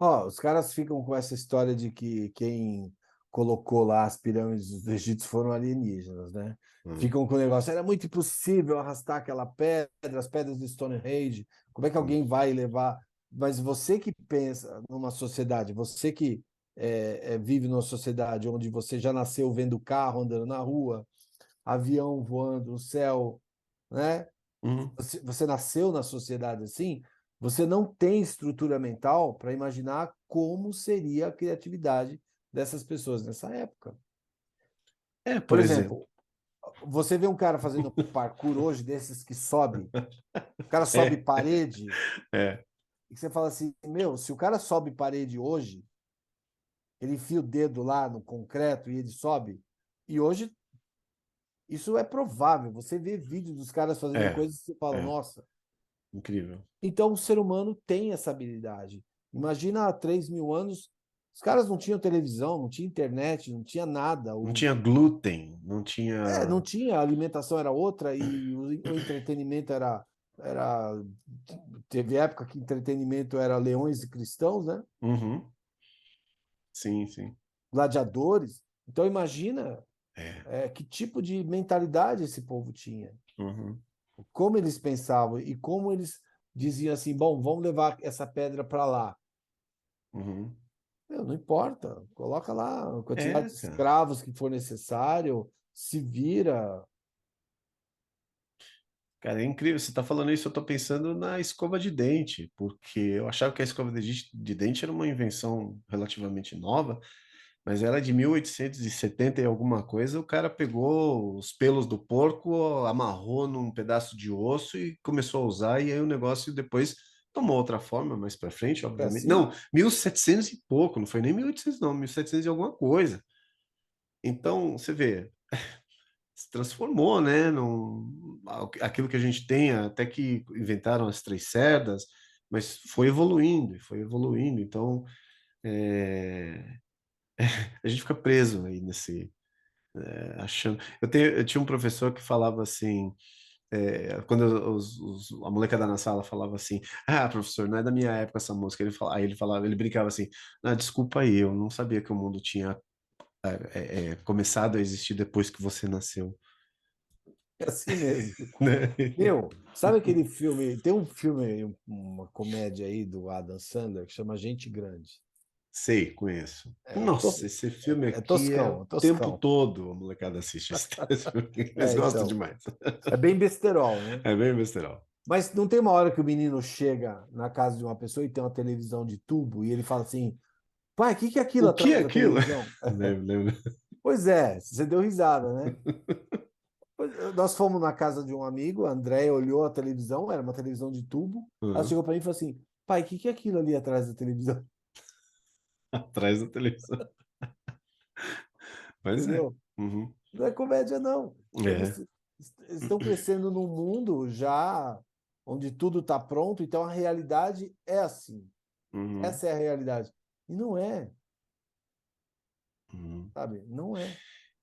Ó, os caras ficam com essa história de que quem colocou lá as pirâmides dos egípcios foram alienígenas, né? Hum, Ficam com o negócio, era muito impossível arrastar aquela pedra, as pedras do Stonehenge, como é que hum, alguém vai levar? Mas você que pensa numa sociedade, você que vive numa sociedade onde você já nasceu vendo carro andando na rua, avião voando no céu, né? hum. Você nasceu na sociedade assim, você não tem estrutura mental para imaginar como seria a criatividade dessas pessoas nessa época. É, Por por exemplo. exemplo, você vê um cara fazendo parkour hoje, desses que sobe, o cara sobe É, parede, é, e você fala assim, meu, se o cara sobe parede hoje, ele enfia o dedo lá no concreto e ele sobe, e hoje isso é provável. Você vê vídeos dos caras fazendo é, coisas que você fala, é, nossa. incrível. Então, o ser humano tem essa habilidade. Imagina há 3.000 anos, os caras não tinham televisão, não tinha internet, não tinha nada. Não tinha glúten, não tinha. Não tinha, a alimentação era outra e o entretenimento era. Teve época que entretenimento era leões e cristãos, né? Uhum. Sim, sim. Gladiadores. Então, imagina É. que tipo de mentalidade esse povo tinha, Uhum. como eles pensavam e como eles diziam assim: bom, vamos levar essa pedra para lá. Uhum. Meu, não importa, coloca lá a quantidade É, de cara. escravos que for necessário, se vira. Cara, é incrível. Você tá falando isso, eu tô pensando na escova de dente, porque eu achava que a escova de dente era uma invenção relativamente nova, mas ela é de 1870 e alguma coisa. O cara pegou os pelos do porco, amarrou num pedaço de osso e começou a usar, e aí o negócio depois tomou outra forma mais para frente, É obviamente. assim? Não, 1700 e pouco, não foi nem 1800 não, 1700 e alguma coisa. Então, você vê, se transformou, né, aquilo que a gente tem, até que inventaram as três cerdas, mas foi evoluindo, e foi evoluindo. Então, é, a gente fica preso aí nesse, achando. Eu tinha um professor que falava assim, quando a molecada na sala falava assim, ah, professor, não é da minha época essa música. Aí ele falava, ele brincava assim, ah, desculpa aí, eu não sabia que o mundo tinha começado a existir depois que você nasceu. É assim mesmo. Né? Meu, sabe aquele filme? Tem um filme, uma comédia aí do Adam Sandler que chama Gente Grande. Sei, conheço. É, Nossa, esse filme é aqui é toscão, o é tempo toscão. todo a molecada assiste esse filme. Eles gostam Então, demais. é bem besterol, né? É bem besterol. Mas não tem uma hora que o menino chega na casa de uma pessoa e tem uma televisão de tubo e ele fala assim: pai, o que que é aquilo O que é atrás da aquilo? televisão? Lembro, lembro. Pois é, você deu risada, né? Nós fomos na casa de um amigo, a André olhou a televisão, era uma televisão de tubo. Ela Uhum. chegou para mim e falou assim: pai, o que que é aquilo ali atrás da televisão? Atrás da televisão. Mas é. Entendeu? Uhum. Não é comédia, não. É. Eles estão crescendo num mundo já onde tudo está pronto, então a realidade é assim. Uhum. Essa é a realidade. E não é, Uhum. sabe? Não é.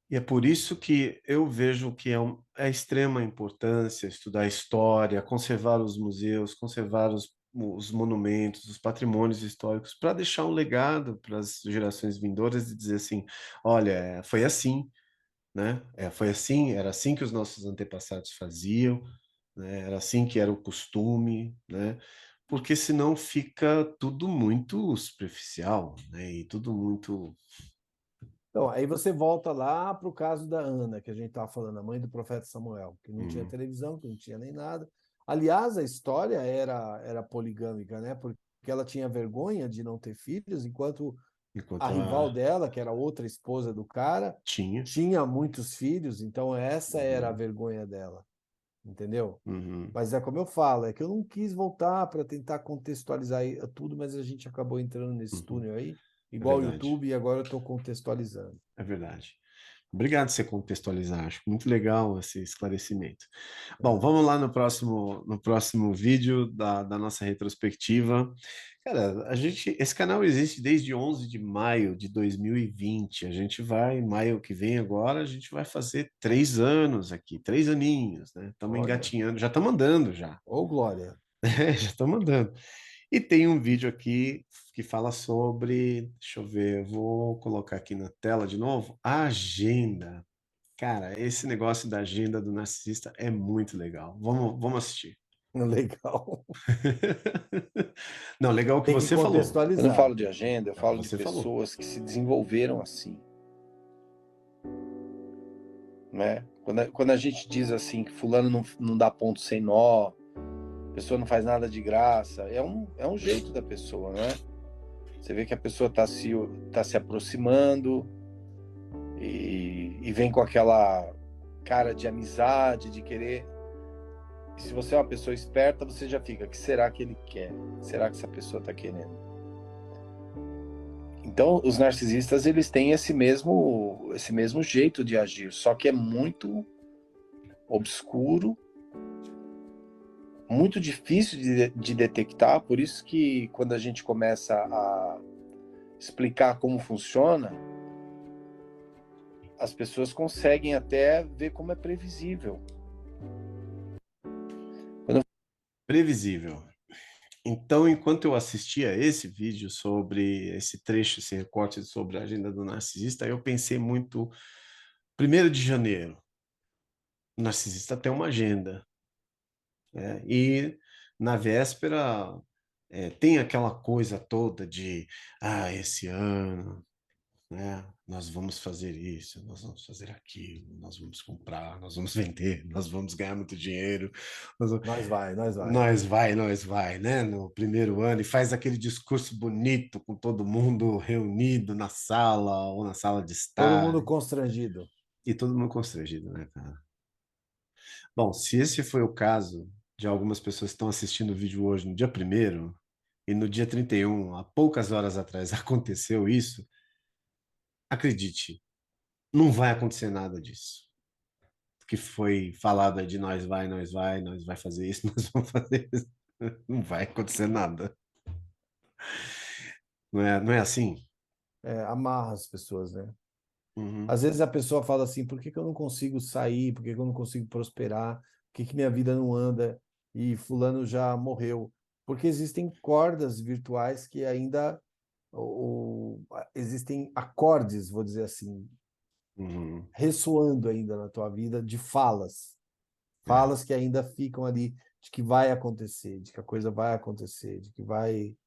E é por isso que eu vejo que é extrema importância estudar história, conservar os museus, conservar os monumentos, os patrimônios históricos, para deixar um legado para as gerações vindouras e dizer assim, olha, foi assim, né? Foi assim, era assim que os nossos antepassados faziam, né? Era assim que era o costume, né? Porque senão fica tudo muito superficial, né? E tudo muito. Então, aí você volta lá para o caso da Ana, que a gente estava falando, a mãe do profeta Samuel, que não tinha Uhum, televisão, que não tinha nem nada. Aliás, a história era poligâmica, né? Porque ela tinha vergonha de não ter filhos, enquanto Enquanto A rival dela, que era outra esposa do cara, tinha. tinha muitos filhos, então essa era a Uhum, vergonha dela, entendeu? uhum, Mas é como eu falo, é que eu não quis voltar para tentar contextualizar tudo, mas a gente acabou entrando nesse uhum. túnel aí, É igual o verdade, YouTube, e agora eu estou contextualizando. é verdade. Obrigado por você contextualizar, acho muito legal esse esclarecimento. Bom, É. vamos lá no próximo vídeo da nossa retrospectiva. Cara, esse canal existe desde 11 de maio de 2020. A gente vai, maio que vem agora, a gente vai fazer 3 anos aqui, 3 aninhos, né? Estamos Olha, engatinhando, já estamos andando já. ô Glória, Já estamos andando. E tem um vídeo aqui que fala sobre, deixa eu ver, eu vou colocar aqui na tela de novo, a agenda. Cara, esse negócio da agenda do narcisista é muito legal. Vamos assistir. legal. Não, legal o que Tem que você falou. Eu não falo contextualizar. de agenda, eu É o que falo de você falou. pessoas que se desenvolveram assim, né? Quando a gente diz assim que fulano não dá ponto sem nó, a pessoa não faz nada de graça, é um jeito da pessoa, né? Você vê que a pessoa tá se aproximando e vem com aquela cara de amizade, de querer. E se você é uma pessoa esperta, você já fica, o que será que ele quer? O que será que essa pessoa está querendo? Então, os narcisistas, eles têm esse mesmo jeito de agir, só que é muito obscuro, muito difícil de detectar, por isso que quando a gente começa a explicar como funciona, as pessoas conseguem até ver como é previsível. Previsível. Então, enquanto eu assistia esse vídeo sobre esse trecho, esse recorte sobre a agenda do narcisista, eu pensei muito, 1º de janeiro, o narcisista tem uma agenda, né? E na véspera tem aquela coisa toda de, esse ano, né? Nós vamos fazer isso, nós vamos fazer aquilo, nós vamos comprar, nós vamos vender, nós vamos ganhar muito dinheiro, nós, Nós vai, nós vai. nós vai, né? No primeiro ano, e faz aquele discurso bonito com todo mundo reunido na sala ou na sala de Todo estar, mundo constrangido. e todo mundo constrangido, né, cara? Bom, se esse foi o caso de algumas pessoas que estão assistindo o vídeo hoje no dia 1º, e no dia 31, há poucas horas atrás, aconteceu isso, acredite, não vai acontecer nada disso. Que foi falado aí de nós vai fazer isso, nós vamos fazer isso. Não vai acontecer nada. Não é assim? É, amarra as pessoas, né? Uhum, Às vezes a pessoa fala assim, por que que eu não consigo sair? Por que que eu não consigo prosperar? Por que que minha vida não anda? E fulano já morreu. Porque existem cordas virtuais que ainda existem acordes, vou dizer assim, uhum, ressoando ainda na tua vida de falas. é. Falas que ainda ficam ali de que vai acontecer, de que a coisa vai acontecer, de que vai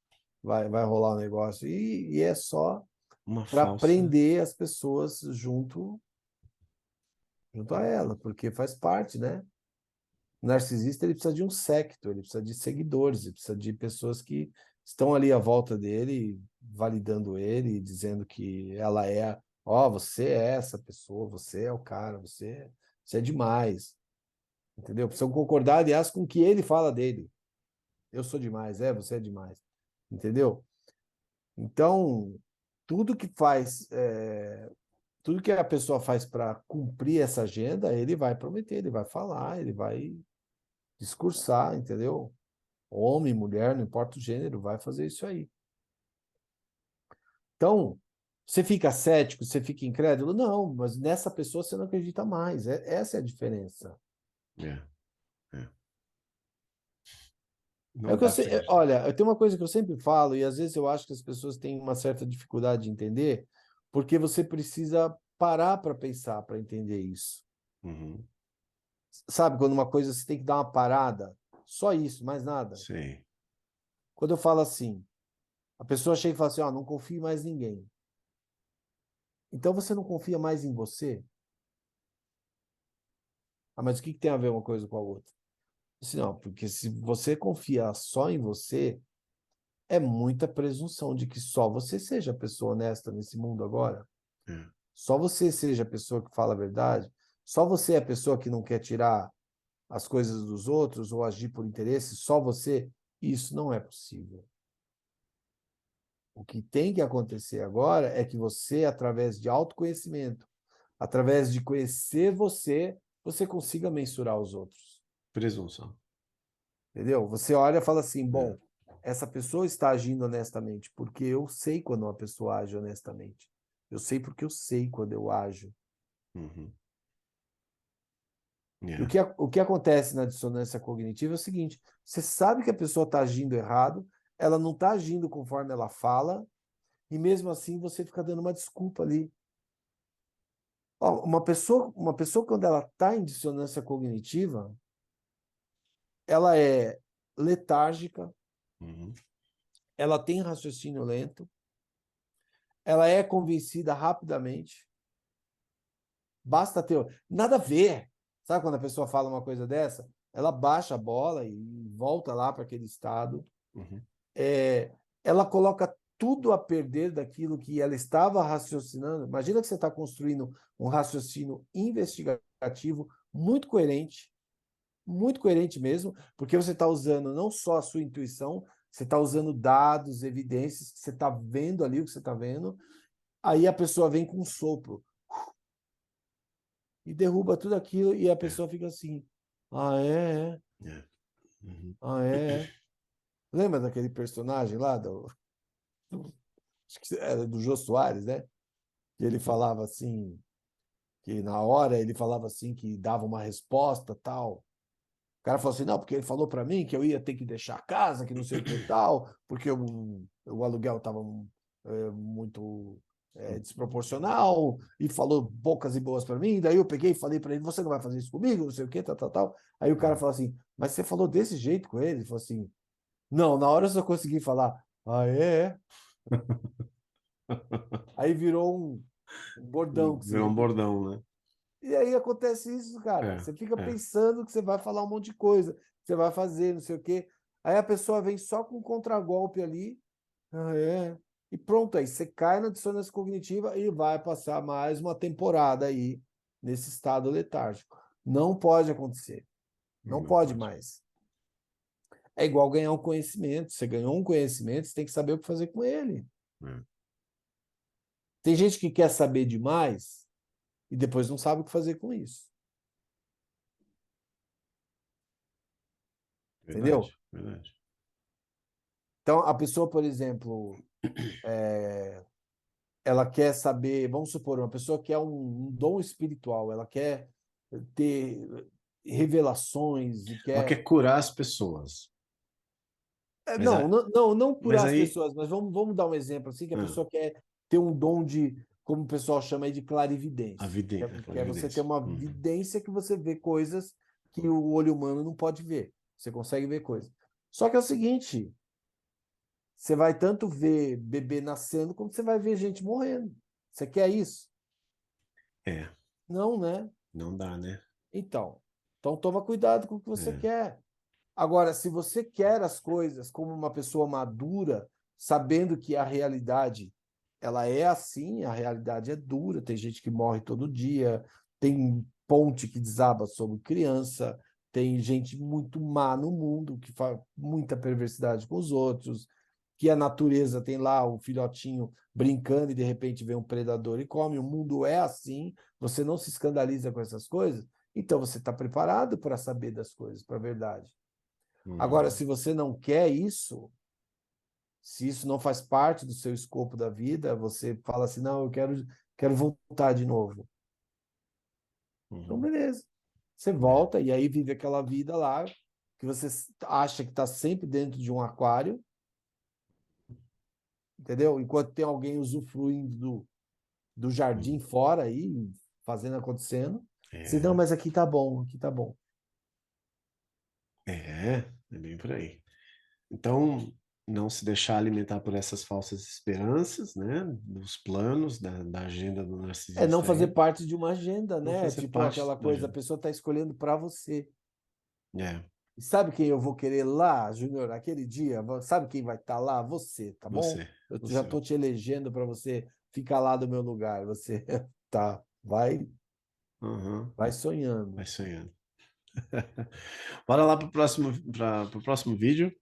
rolar um negócio. E é só Uma para falsa. prender as pessoas junto a ela, porque faz parte, né? O narcisista ele precisa de um séquito, ele precisa de seguidores, ele precisa de pessoas que estão ali à volta dele, validando ele, dizendo que ela é, ó, você é essa pessoa, você é o cara, você é demais, entendeu? Precisam concordar, aliás, com o que ele fala dele. Eu sou demais, você é demais, entendeu? Então, tudo que faz, tudo que a pessoa faz para cumprir essa agenda, ele vai prometer, ele vai falar, ele vai discursar, entendeu? Homem, mulher, não importa o gênero, vai fazer isso aí. Então, você fica cético, você fica incrédulo? Não, mas nessa pessoa você não acredita mais. Essa é a diferença. É, é. É o Não que eu dá para sei, acreditar. olha, eu tenho uma coisa que eu sempre falo, e às vezes eu acho que as pessoas têm uma certa dificuldade de entender, porque você precisa parar para pensar para entender isso. Uhum, Sabe, quando uma coisa você tem que dar uma parada, só isso, mais nada. sei. Quando eu falo assim, a pessoa chega e fala assim, ó, não confio em mais ninguém. Então você não confia mais em você? Ah, mas o que que tem a ver uma coisa com a outra? Assim, não, porque se você confia só em você, é muita presunção de que só você seja a pessoa honesta nesse mundo agora. É. Só você seja a pessoa que fala a verdade. Só você é a pessoa que não quer tirar as coisas dos outros ou agir por interesse. Só você. Isso não é possível. O que tem que acontecer agora é que você, através de autoconhecimento, através de conhecer você, você consiga mensurar os outros. Presunção. Entendeu? Você olha e fala assim, É. bom, essa pessoa está agindo honestamente, porque eu sei quando uma pessoa age honestamente. Eu sei porque eu sei quando eu ajo. Uhum. E É. o que acontece na dissonância cognitiva é o seguinte: você sabe que a pessoa está agindo errado, ela não está agindo conforme ela fala, e mesmo assim você fica dando uma desculpa ali. Ó, uma pessoa, quando ela está em dissonância cognitiva, ela é letárgica, Uhum. ela tem raciocínio lento, ela é convencida rapidamente, basta ter. Nada a ver. Sabe quando a pessoa fala uma coisa dessa? Ela baixa a bola e volta lá para aquele estado. Uhum. Ela coloca tudo a perder daquilo que ela estava raciocinando. Imagina que você está construindo um raciocínio investigativo muito coerente mesmo, porque você está usando não só a sua intuição, você está usando dados, evidências, que você está vendo ali o que você está vendo. Aí a pessoa vem com um sopro e derruba tudo aquilo e a pessoa fica assim: ah, é? É. Uhum. Ah, é? Lembra daquele personagem lá acho que era do Jô Soares, né? Que ele falava assim, que na hora ele falava assim que dava uma resposta, tal. O cara falou assim: "Não, porque ele falou para mim que eu ia ter que deixar a casa, que não sei o que tal, porque o aluguel estava muito desproporcional e falou poucas e boas para mim. Daí eu peguei e falei para ele: você não vai fazer isso comigo, não sei o que, tal, tal, tal." Aí o cara falou assim: "Mas você falou desse jeito com ele?" Ele falou assim: "Não, na hora eu só consegui falar, ah, é?" Aí virou um bordão que se Virou um repete. bordão, né? E aí acontece isso, cara. É, Você fica é. pensando que você vai falar um monte de coisa, que você vai fazer, não sei o quê. Aí a pessoa vem só com um contragolpe ali, ah, é. E pronto, aí você cai na dissonância cognitiva e vai passar mais uma temporada aí nesse estado letárgico. Não pode acontecer. Não Não pode pode. mais. É igual ganhar um conhecimento. Você ganhou um conhecimento, você tem que saber o que fazer com ele. É. Tem gente que quer saber demais e depois não sabe o que fazer com isso. Entendeu? Verdade, verdade. Então, a pessoa, por exemplo, ela quer saber, vamos supor, uma pessoa quer um dom espiritual, ela quer ter revelações e Ela quer. quer curar as pessoas. Mas, Não mas curar as aí. pessoas, mas vamos dar um exemplo assim, que a Ah, pessoa quer ter um dom de, como o pessoal chama aí de a clarividência, que vidência, é você ter uma Uhum. vidência que você vê coisas que o olho humano não pode ver. Você consegue ver coisas. Só que é o seguinte, você vai tanto ver bebê nascendo como você vai ver gente morrendo. Você quer isso? É, Não, né? não dá, né? Então toma cuidado com o que você É. quer. Agora, se você quer as coisas como uma pessoa madura, sabendo que a realidade ela é assim, a realidade é dura, tem gente que morre todo dia, tem ponte que desaba sobre criança, tem gente muito má no mundo que faz muita perversidade com os outros, que a natureza tem lá o filhotinho brincando e de repente vem um predador e come. O mundo é assim, você não se escandaliza com essas coisas, então você está preparado para saber das coisas, para a verdade. Agora, Uhum. se você não quer isso, se isso não faz parte do seu escopo da vida, você fala assim, não, quero voltar de novo. Então, Uhum. beleza. Você É. volta e aí vive aquela vida lá que você acha que está sempre dentro de um aquário, entendeu? Enquanto tem alguém usufruindo do jardim Uhum. fora aí, fazendo, acontecendo. Você, não, É, mas aqui tá bom, aqui tá bom. é bem por aí. Então, não se deixar alimentar por essas falsas esperanças, né? Dos planos, da agenda do É não narcisista fazer aí, parte de uma agenda, não né? fazer Tipo parte aquela da coisa, a agenda. pessoa está escolhendo para você. É. E sabe quem eu vou querer lá, Júnior? Aquele dia, sabe quem vai estar lá? Você, tá bom? Você, Eu já você. estou te elegendo para você ficar lá do meu lugar. Você tá, Uhum. vai sonhando. Vai sonhando. Bora lá pro próximo vídeo.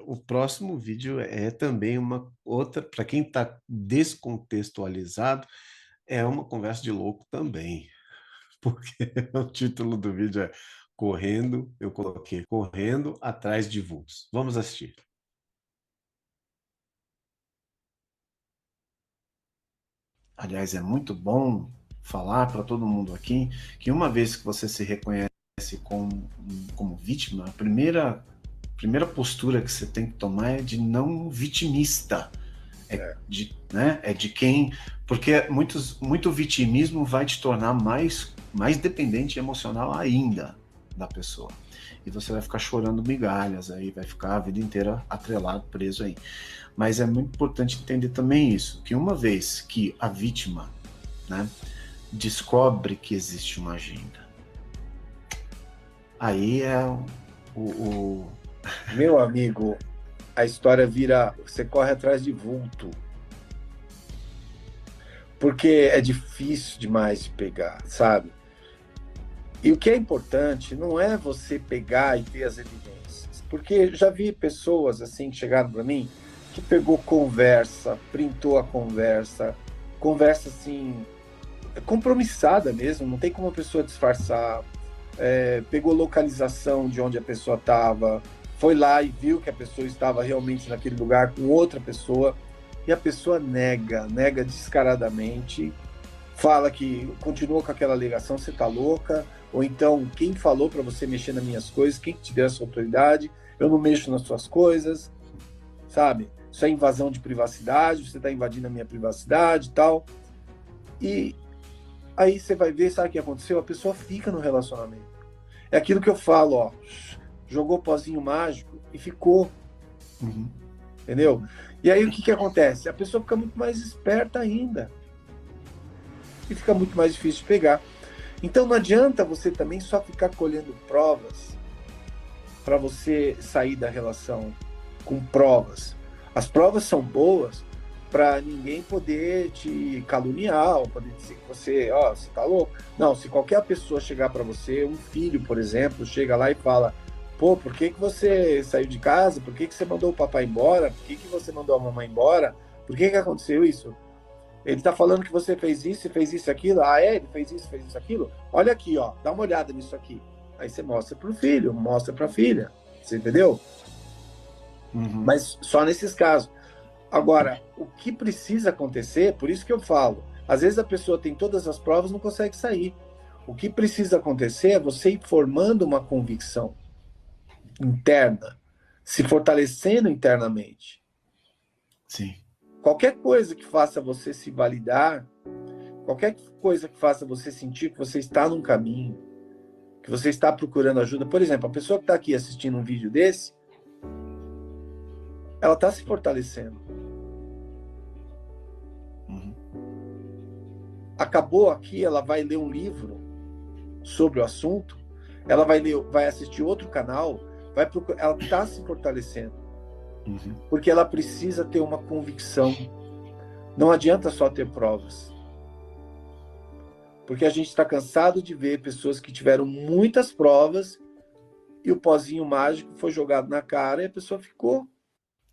O próximo vídeo é também uma outra, para quem está descontextualizado, é uma conversa de louco também, porque o título do vídeo é Correndo, eu coloquei Correndo atrás de vultos. Vamos assistir. Aliás, é muito bom falar para todo mundo aqui que uma vez que você se reconhece como vítima, a primeira postura que você tem que tomar é de não vitimista. É de quem. Porque muito vitimismo vai te tornar mais dependente emocional ainda da pessoa. E você vai ficar chorando migalhas aí, vai ficar a vida inteira atrelado, preso aí. Mas é muito importante entender também isso, que uma vez que a vítima, né, descobre que existe uma agenda, aí é o... Meu amigo, a história vira, você corre atrás de vulto. Porque é difícil demais de pegar, sabe? E o que é importante não é você pegar e ter as evidências. Porque já vi pessoas assim que chegaram para mim que pegou conversa, printou a conversa assim, compromissada mesmo, não tem como a pessoa disfarçar. Pegou localização de onde a pessoa estava, foi lá e viu que a pessoa estava realmente naquele lugar com outra pessoa, e a pessoa nega descaradamente, fala que continua com aquela alegação, você tá louca, ou então, quem falou para você mexer nas minhas coisas, quem te deu essa autoridade, eu não mexo nas suas coisas, sabe? Isso é invasão de privacidade, você está invadindo a minha privacidade e tal. E aí você vai ver, sabe o que aconteceu? A pessoa fica no relacionamento. É aquilo que eu falo, ó. Jogou pozinho mágico e ficou. Uhum. Entendeu? E aí o que acontece? A pessoa fica muito mais esperta ainda. E fica muito mais difícil de pegar. Então não adianta você também só ficar colhendo provas para você sair da relação com provas. As provas são boas para ninguém poder te caluniar, ou poder dizer que você tá louco. Não, se qualquer pessoa chegar para você, um filho, por exemplo, chega lá e fala: pô, por que você saiu de casa? Por que você mandou o papai embora? Por que você mandou a mamãe embora? Por que aconteceu isso? Ele tá falando que você fez isso e aquilo. Ah, ele fez isso, aquilo? Olha aqui, ó, dá uma olhada nisso aqui. Aí você mostra pro filho, mostra pra filha. Você entendeu? Uhum. Mas só nesses casos. Agora, o que precisa acontecer, por isso que eu falo, às vezes a pessoa tem todas as provas e não consegue sair. O que precisa acontecer é você ir formando uma convicção interna, se fortalecendo internamente. Sim. Qualquer coisa que faça você se validar, qualquer coisa que faça você sentir que você está num caminho, que você está procurando ajuda. Por exemplo, a pessoa que está aqui assistindo um vídeo desse, ela está se fortalecendo. Uhum. Acabou aqui, ela vai ler um livro sobre o assunto, ela vai assistir outro canal, ela está se fortalecendo. Uhum. Porque ela precisa ter uma convicção. Não adianta só ter provas. Porque a gente está cansado de ver pessoas que tiveram muitas provas e o pozinho mágico foi jogado na cara e a pessoa ficou.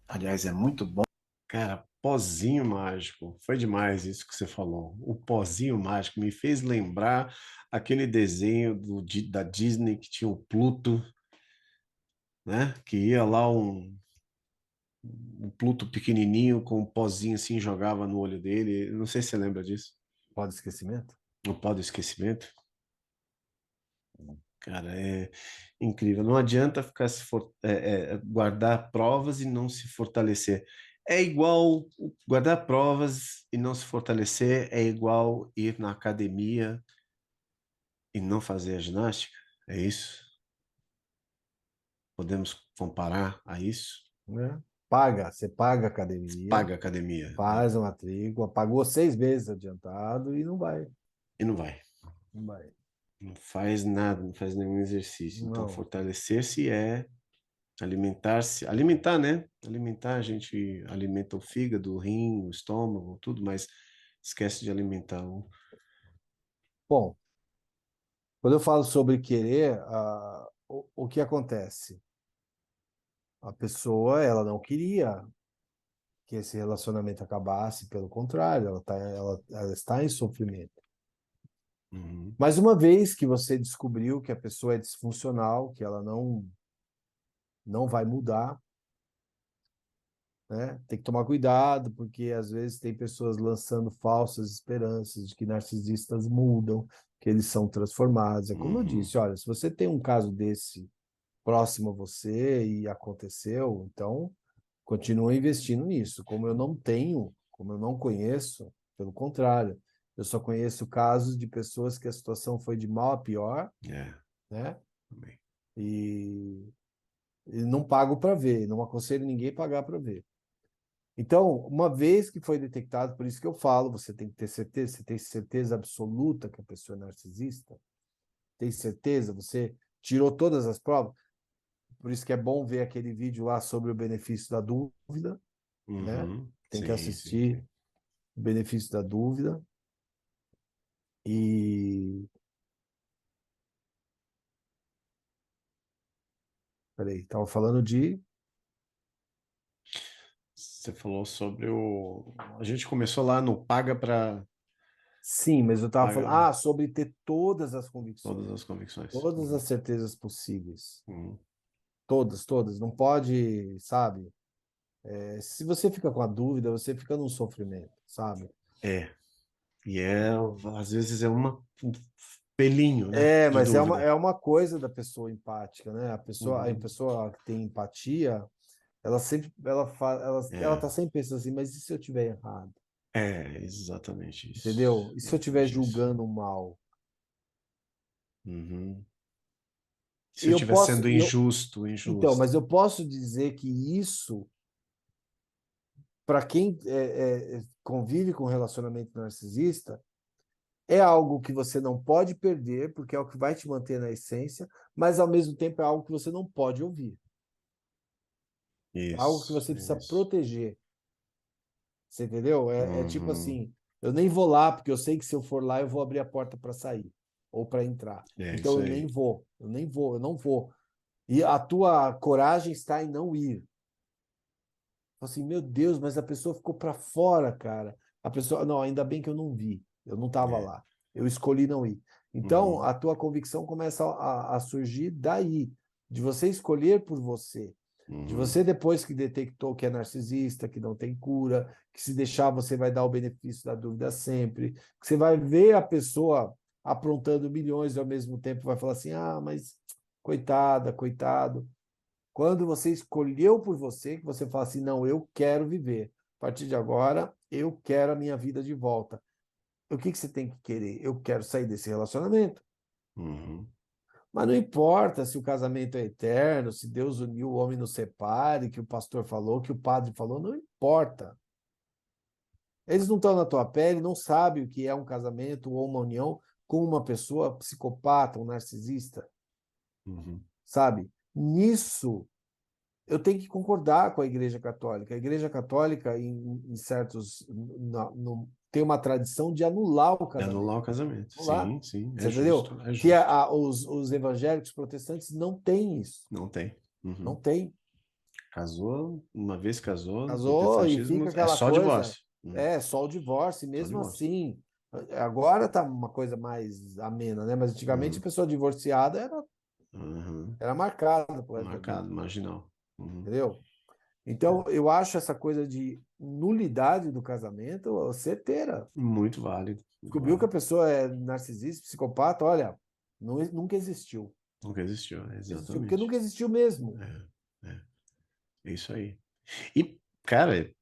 Aliás, é muito bom. Cara, pozinho mágico. Foi demais isso que você falou. O pozinho mágico me fez lembrar aquele desenho da Disney que tinha o Pluto, né? Que ia lá um Pluto pequenininho com um pozinho assim, jogava no olho dele. Não sei se você lembra disso. Pode esquecimento? O pó do esquecimento. Cara, é incrível. Não adianta guardar provas e não se fortalecer. É igual guardar provas e não se fortalecer, é igual ir na academia e não fazer a ginástica. É isso? Podemos comparar a isso? Né? Você paga a academia, Paga a academia, né? faz a matrícula, pagou 6 meses adiantado e não vai. E não vai. Não vai. Não faz nada, não faz nenhum exercício. Então, Não. fortalecer-se é alimentar-se. Alimentar, né? Alimentar, a gente alimenta o fígado, o rim, o estômago, tudo, mas esquece de alimentar o... Bom, quando eu falo sobre querer, o que acontece? A pessoa, ela não queria que esse relacionamento acabasse, pelo contrário, ela está em sofrimento. Uhum. Mas uma vez que você descobriu que a pessoa é disfuncional, que ela não vai mudar, né? Tem que tomar cuidado, porque às vezes tem pessoas lançando falsas esperanças de que narcisistas mudam, que eles são transformados. É como eu Uhum. disse, olha, se você tem um caso desse próximo a você e aconteceu, então continua investindo nisso. Como eu não tenho, como eu não conheço, pelo contrário, eu só conheço casos de pessoas que a situação foi de mal a pior, É, né? também. E, e não pago para ver, não aconselho ninguém a pagar para ver. Então, uma vez que foi detectado, por isso que eu falo, você tem que ter certeza, você tem certeza absoluta que a pessoa é narcisista? Tem certeza? Você tirou todas as provas? Por isso que é bom ver aquele vídeo lá sobre o benefício da dúvida, né? Uhum. Tem que Sim, sim, assistir sim. o benefício da dúvida. E. Peraí, estava falando de. Você falou sobre o... A gente começou lá no paga para... Sim, mas eu estava falando. Paga Ah, sobre ter todas as convicções, todas as convicções. todas as certezas possíveis. Uhum. Todas, todas. Não pode, sabe? Se você fica com a dúvida, você fica num sofrimento, sabe? É, e é, às vezes é um pelinho, né, É, de mas dúvida. é uma coisa da pessoa empática, né? A Uhum. pessoa que tem empatia, ela sempre, ela É, tá sempre pensando assim, mas e se eu tiver errado? exatamente Entendeu? isso. E se eu estiver Exatamente isso. julgando mal? Uhum. Se E eu eu estiver posso, sendo e eu, injusto, então, injusta. mas eu posso dizer que isso, para quem convive com relacionamento narcisista, é algo que você não pode perder, porque é o que vai te manter na essência, mas ao mesmo tempo é algo que você não pode ouvir. É algo que Isso, você precisa isso. proteger. Você entendeu? É tipo Uhum. assim, eu nem vou lá, porque eu sei que se eu for lá, eu vou abrir a porta para sair ou para entrar. É Então isso aí. eu não vou. E a tua coragem está em não ir. Assim, meu Deus, mas a pessoa ficou para fora, cara. A pessoa, não, ainda bem que eu não vi, eu não estava É. lá. Eu escolhi não ir. Então, Uhum. a tua convicção começa a surgir daí, de você escolher por você. De Uhum. você, depois que detectou que é narcisista, que não tem cura, que se deixar você vai dar o benefício da dúvida sempre, que você vai ver a pessoa aprontando milhões e ao mesmo tempo vai falar assim: ah, mas coitada, coitado. Quando você escolheu por você, que você fala assim: não, eu quero viver. A partir de agora, eu quero a minha vida de volta. O que você tem que querer? Eu quero sair desse relacionamento. Uhum. Mas não importa se o casamento é eterno, se Deus uniu o homem no separe, que o pastor falou, que o padre falou, não importa. Eles não estão na tua pele, não sabem o que é um casamento ou uma união com uma pessoa psicopata, um narcisista, Uhum. sabe? Nisso, eu tenho que concordar com a Igreja Católica. A Igreja Católica, em certos, tem uma tradição de anular o De casamento. anular o casamento. Anular. Sim, sim, é Você entendeu? justo, é Que justo. os evangélicos protestantes não têm isso. Não tem. Não Uhum. tem. Casou, uma vez casou no Casou e fica protestantismo, é aquela só coisa, divórcio. Uhum. só o divórcio, e Só mesmo divórcio. assim, agora tá uma coisa mais amena, né? Mas antigamente a Uhum. pessoa divorciada Uhum. era marcada pro resto da vida, Marcado, marginal. Uhum. entendeu? É. Então, eu acho essa coisa de nulidade do casamento certeira. Muito válido, muito Descobriu que a válido. pessoa é narcisista, psicopata, olha, nunca existiu. Nunca existiu, Existiu porque exatamente. nunca existiu mesmo. É, é isso aí. E, cara,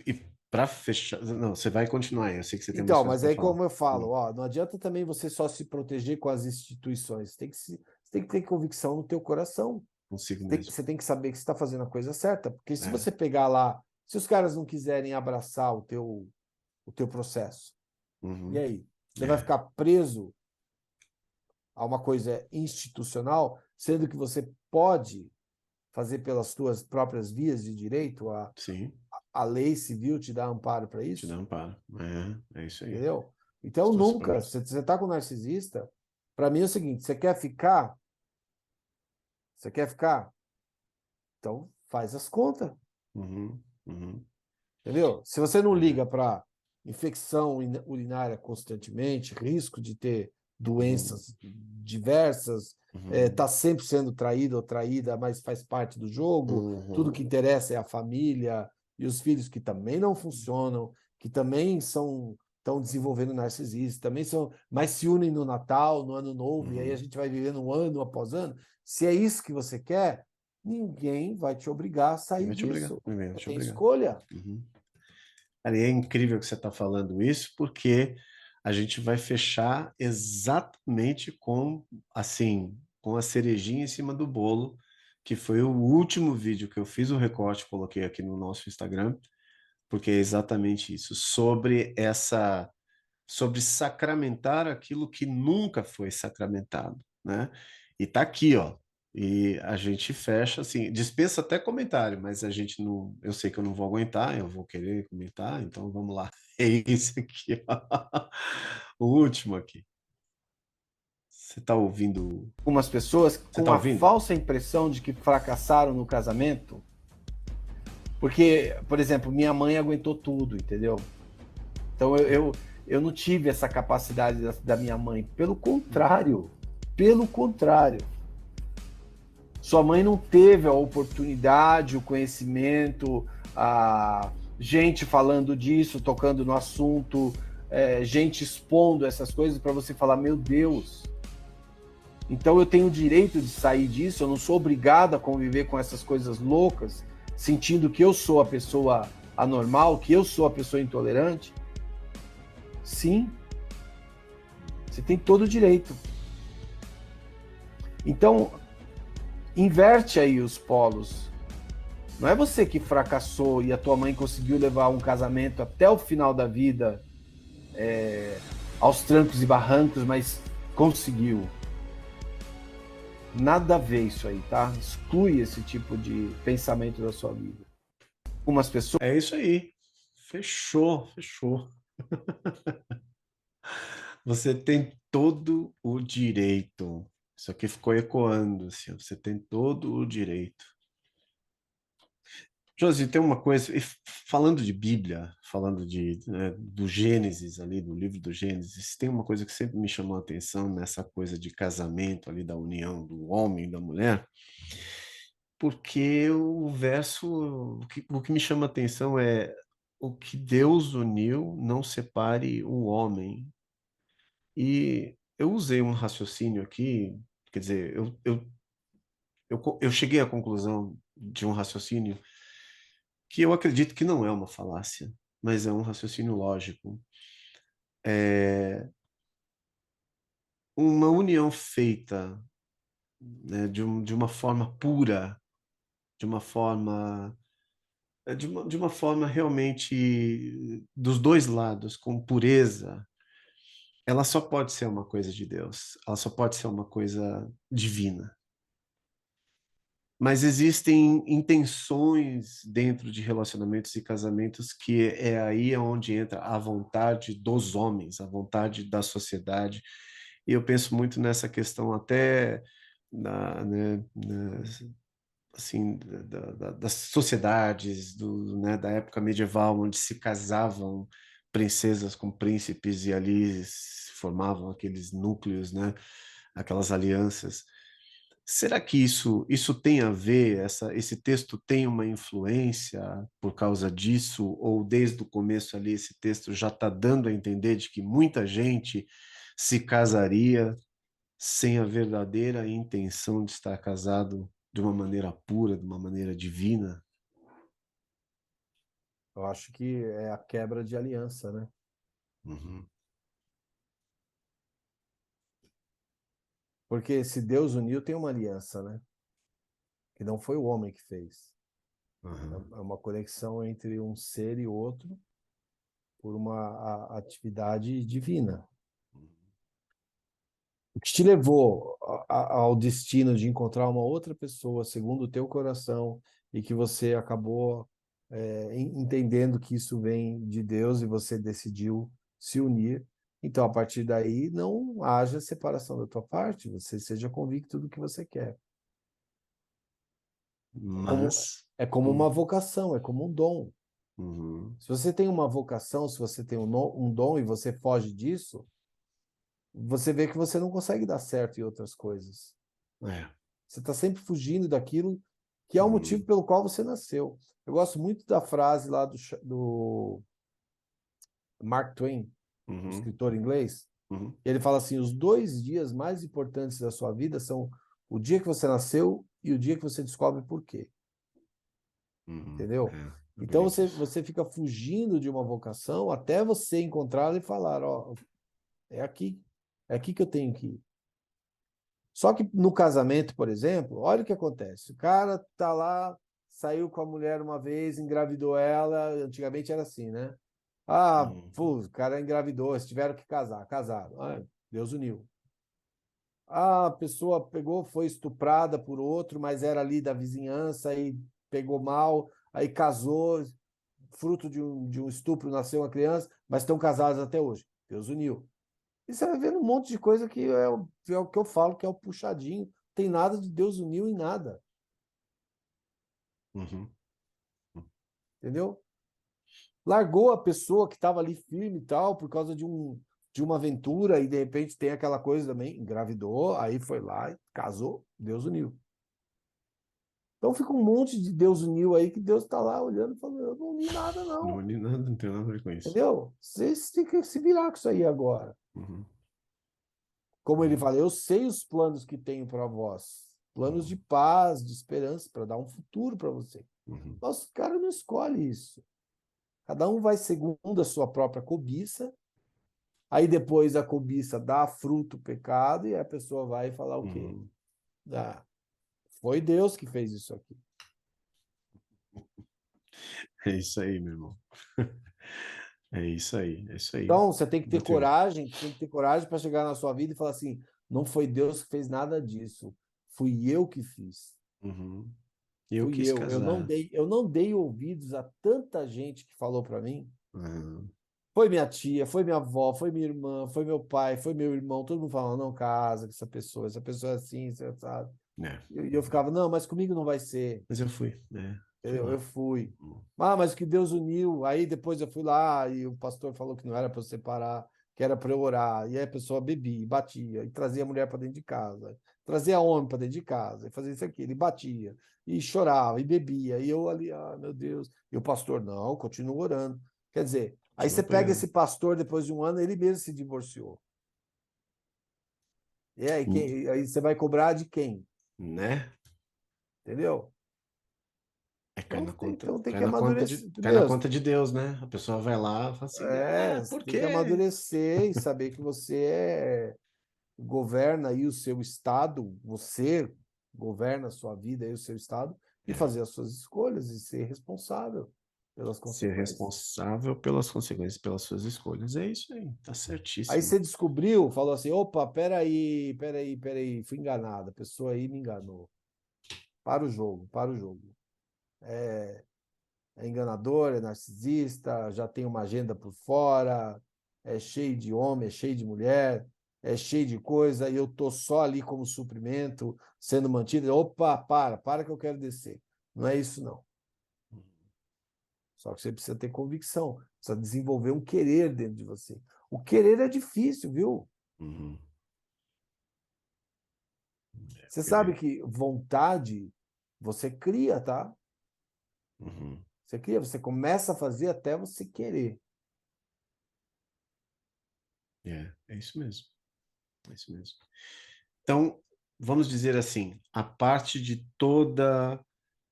e para fechar. Não, você vai continuar aí. Eu sei que você tem mais Então, coisas mas para aí, falar. como eu falo, ó, não adianta também você só se proteger com as instituições. Você tem que ter convicção no teu coração. Consigo mesmo. Você tem que saber que você está fazendo a coisa certa. Porque se É. você pegar lá, se os caras não quiserem abraçar o teu processo, e Uhum. aí? Você vai É. ficar preso a uma coisa institucional, sendo que você pode fazer pelas suas próprias vias de direito, Sim, a lei civil te dá amparo para te isso, dá amparo. É isso aí. entendeu? Então, Estou nunca, super. se você está com narcisista, para mim é o seguinte, você quer ficar? Você quer ficar? Então, faz as contas, Uhum, uhum, entendeu? Se você não é, liga para infecção urinária constantemente, risco de ter uhum, doenças diversas, tá uhum, sempre sendo traído ou traída, mas faz parte do jogo, tudo uhum, que interessa é a família e os filhos que também não funcionam, que também estão desenvolvendo narcisismo, também são, mas se unem no Natal, no Ano Novo, e aí a uhum. gente vai vivendo um ano após ano. Se é isso que você quer, ninguém vai te obrigar a Ninguém sair vai te obrigar. disso. Ninguém vai Você te tem obrigar. escolha. Uhum. Cara, e é incrível que você está falando isso, porque a gente vai fechar exatamente com, assim, com a cerejinha em cima do bolo, que foi o último vídeo que eu fiz o recorte, coloquei aqui no nosso Instagram, porque é exatamente isso, sobre sacramentar aquilo que nunca foi sacramentado, né? E tá aqui, ó. E a gente fecha assim, dispensa até comentário, mas a gente não, eu sei que eu não vou aguentar, eu vou querer comentar, então vamos lá. É esse aqui, ó. O último aqui. Você tá ouvindo? Algumas pessoas Você com tá a ouvindo? falsa impressão de que fracassaram no casamento, porque, por exemplo, minha mãe aguentou tudo, entendeu? Então eu não tive essa capacidade da minha mãe. Pelo contrário. Sua mãe não teve a oportunidade, o conhecimento, a gente falando disso, tocando no assunto, gente expondo essas coisas para você falar, meu Deus. Então eu tenho o direito de sair disso, eu não sou obrigado a conviver com essas coisas loucas, sentindo que eu sou a pessoa anormal, que eu sou a pessoa intolerante. Sim, você tem todo o direito. Então, inverte aí os polos. Não é você que fracassou e a tua mãe conseguiu levar um casamento até o final da vida, aos trancos e barrancos, mas conseguiu. Nada a ver isso aí, tá? Exclui esse tipo de pensamento da sua vida. Algumas pessoas. É isso aí. Fechou, fechou. Você tem todo o direito. Isso aqui ficou ecoando, assim, você tem todo o direito. Josi, tem uma coisa, falando de Bíblia, falando do Gênesis ali, do livro do Gênesis, tem uma coisa que sempre me chamou a atenção nessa coisa de casamento ali, da união do homem e da mulher, porque o verso, o que me chama a atenção é o que Deus uniu, não separe o homem. E eu usei um raciocínio aqui, quer dizer, eu cheguei à conclusão de um raciocínio que eu acredito que não é uma falácia, mas é um raciocínio lógico. É uma união feita, né, de uma forma pura, de uma forma, de uma forma realmente dos dois lados, com pureza, ela só pode ser uma coisa de Deus, ela só pode ser uma coisa divina. Mas existem intenções dentro de relacionamentos e casamentos que é aí onde entra a vontade dos homens, a vontade da sociedade. E eu penso muito nessa questão até assim, das sociedades né, da época medieval, onde se casavam princesas com príncipes e ali se formavam aqueles núcleos, né, aquelas alianças. Será que isso tem a ver, esse texto tem uma influência por causa disso, ou desde o começo ali esse texto já está dando a entender de que muita gente se casaria sem a verdadeira intenção de estar casado de uma maneira pura, de uma maneira divina? Eu acho que é a quebra de aliança, né? Uhum, Porque se Deus uniu, tem uma aliança, né? Que não foi o homem que fez. uhum. É uma conexão entre um ser e outro por uma atividade divina. o que te levou ao destino de encontrar uma outra pessoa segundo o teu coração e que você acabou entendendo que isso vem de Deus e você decidiu se unir. Então, a partir daí, não haja separação da tua parte, você seja convicto do que você quer. Mas. É como uma vocação, é como um dom. Uhum. Se você tem uma vocação, se você tem um dom e você foge disso, você vê que você não consegue dar certo em outras coisas. É. Você está sempre fugindo daquilo que é o motivo Uhum. pelo qual você nasceu. Eu gosto muito da frase lá do Mark Twain, o Uhum. escritor inglês. Uhum. Ele fala assim: os 2 dias mais importantes da sua vida são o dia que você nasceu e o dia que você descobre por quê. Uhum. Entendeu? É Então bonito isso. você fica fugindo de uma vocação até você encontrá-la e falar: ó, é aqui que eu tenho que ir. Só que no casamento, por exemplo, olha o que acontece. O cara tá lá, saiu com a mulher uma vez, engravidou ela. Antigamente era assim, né? Ah, Uhum. pô, o cara engravidou, eles tiveram que casar, casaram. Ah, Deus uniu. Ah, a pessoa pegou, foi estuprada por outro, mas era ali da vizinhança e pegou mal, aí casou, fruto de um estupro, nasceu uma criança, mas estão casados até hoje. Deus uniu. E você vai vendo um monte de coisa que é o que eu falo, que é o puxadinho. Tem nada de Deus uniu em nada, Uhum. entendeu? Largou a pessoa que estava ali firme e tal, por causa de uma aventura, e de repente tem aquela coisa também, engravidou, aí foi lá e casou, Deus uniu. Então fica um monte de Deus uniu aí, que Deus está lá olhando e falando: eu não uni nada, Não, não. não tem nada a ver com isso. Entendeu? Vocês têm que se virar com isso aí agora. Uhum. Como ele Uhum. fala: eu sei os planos que tenho para vós, planos de Uhum. paz, de esperança, para dar um futuro para você. Uhum. Nossa, o cara não escolhe isso. Cada um vai segundo a sua própria cobiça, aí depois a cobiça dá fruto o pecado, e a pessoa vai falar o quê? Uhum. Ah, foi Deus que fez isso aqui. É isso aí, meu irmão. É isso aí, é isso aí. Então, você tem que ter Bateu. coragem para chegar na sua vida e falar assim: não foi Deus que fez nada disso, fui eu que fiz. Uhum. Eu Fui quis eu. casar. Eu não dei ouvidos a tanta gente que falou para mim. Uhum. Foi minha tia, foi minha avó, foi minha irmã, foi meu pai, foi meu irmão. Todo mundo falando: não casa com essa pessoa é assim, você sabe. É. E eu ficava: não, mas comigo não vai ser. Mas eu fui, né? Fui Eu lá. fui. Uhum. Ah, mas que Deus uniu. Aí depois eu fui lá e o pastor falou que não era para eu separar, que era para eu orar. E aí a pessoa bebia, batia, e trazia a mulher para dentro de casa, trazia homem para dentro de casa, e fazia isso aqui. Ele batia, e chorava, e bebia. E eu ali: ah, meu Deus. E o pastor: não, continua orando. Quer dizer, aí Continua você pega apoiando. esse pastor, depois de um ano, ele mesmo se divorciou. E aí, aí você vai cobrar de quem? Né? Entendeu? É, Então tem cai que na conta de, amadurecer, cai na entendeu? conta de Deus, né? A pessoa vai lá e fala assim, Você por tem que quê? amadurecer e saber que governa aí o seu estado, você governa a sua vida e o seu estado, e É, fazer as suas escolhas e ser responsável pelas ser consequências. responsável pelas consequências, pelas suas escolhas. É isso aí, tá Aí certíssimo. você descobriu, falou assim: opa, peraí, fui enganado, a pessoa aí me enganou. Para o jogo, para o jogo. É enganador, é narcisista, já tem uma agenda por fora, é cheio de homem, é cheio de mulher, é cheio de coisa, e eu tô só ali como suprimento, sendo mantido. Opa, para que eu quero descer. Não é isso, não. Só que você precisa ter convicção, precisa desenvolver um querer dentro de você. O querer é difícil, viu? Uhum. Você sabe Querer. que vontade você cria, tá? Uhum. Você cria, você começa a fazer até você querer. É isso mesmo. É isso mesmo. Então, vamos dizer assim, a parte de toda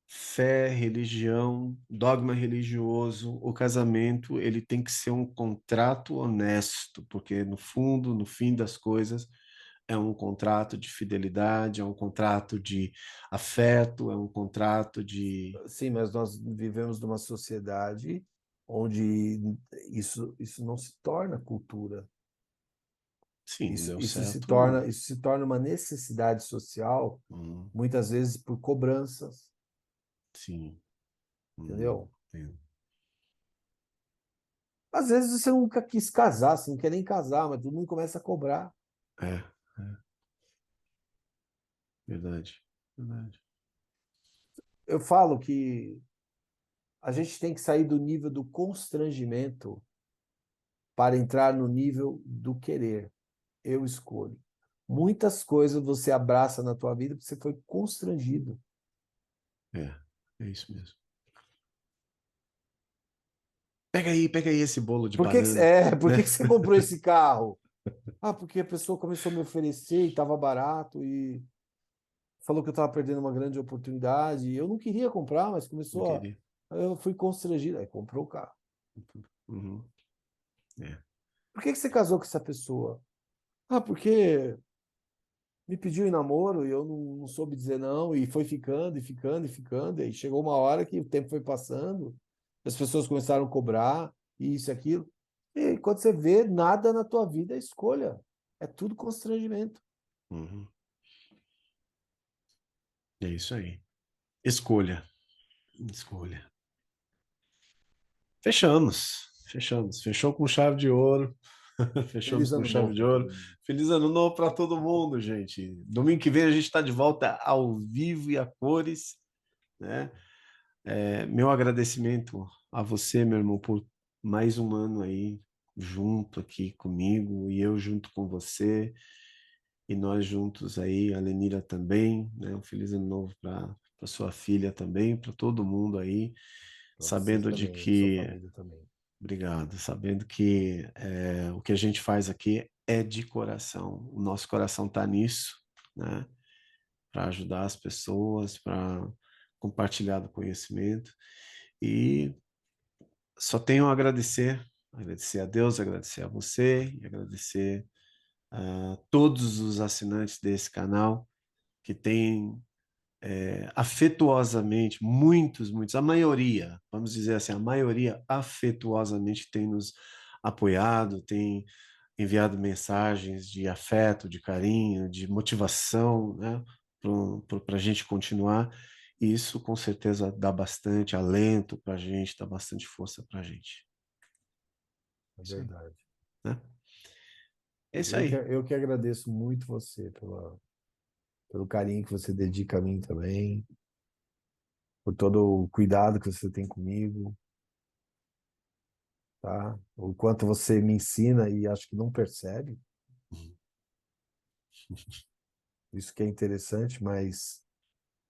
fé, religião, dogma religioso, o casamento, ele tem que ser um contrato honesto, porque no fundo, no fim das coisas, é um contrato de fidelidade, é um contrato de afeto, é um contrato de... Sim, mas nós vivemos numa sociedade onde isso não se torna cultura. Sim, não deu Isso certo. isso se torna uma necessidade social, muitas vezes por cobranças, Sim. entendeu? Entendo. Às vezes você nunca quis casar, você não quer nem casar, mas todo mundo começa a cobrar. É, verdade, verdade. Eu falo que a gente tem que sair do nível do constrangimento para entrar no nível do querer. Eu escolho. Muitas coisas você abraça na tua vida porque você foi constrangido. É isso mesmo. Pega aí esse bolo de banana, Por né? que que você comprou esse carro? Ah, porque a pessoa começou a me oferecer e estava barato e falou que eu estava perdendo uma grande oportunidade. Eu não queria comprar, mas Não começou a. queria. Eu fui constrangido. Aí comprou o carro. Uhum. É. Por que que você casou com essa pessoa? Ah, porque me pediu em namoro e eu não soube dizer não, e foi ficando, e ficando, e ficando. E aí chegou uma hora que o tempo foi passando, as pessoas começaram a cobrar, e isso e aquilo. E quando você vê, nada na tua vida é escolha. É tudo constrangimento. Uhum. É isso aí. Escolha. Escolha. Fechamos. Fechou com chave de ouro. Fechamos Feliz com ano chave novo de para ouro. todo mundo. Feliz ano novo para todo mundo, gente. Domingo que vem a gente está de volta ao vivo e a cores, né? Meu agradecimento a você, meu irmão, por mais um ano aí junto aqui comigo e eu junto com você e nós juntos aí, a Lenira também, né? Um feliz ano novo para sua filha também, para todo mundo aí, Para você sabendo de também, sua que família também. obrigado, sabendo que o que a gente faz aqui é de coração. O nosso coração está nisso, né? Para ajudar as pessoas, para compartilhar do conhecimento. E só tenho a agradecer a Deus, agradecer a você e agradecer a todos os assinantes desse canal que têm afetuosamente, muitos, a maioria, vamos dizer assim, a maioria afetuosamente tem nos apoiado, tem enviado mensagens de afeto, de carinho, de motivação, né, para a gente continuar. E isso com certeza dá bastante alento para a gente, dá bastante força para a gente. É Isso aí, verdade. né? É isso aí. Eu que agradeço muito você pelo carinho que você dedica a mim também, por todo o cuidado que você tem comigo, tá? O quanto você me ensina e acho que não percebe. Isso que é interessante, mas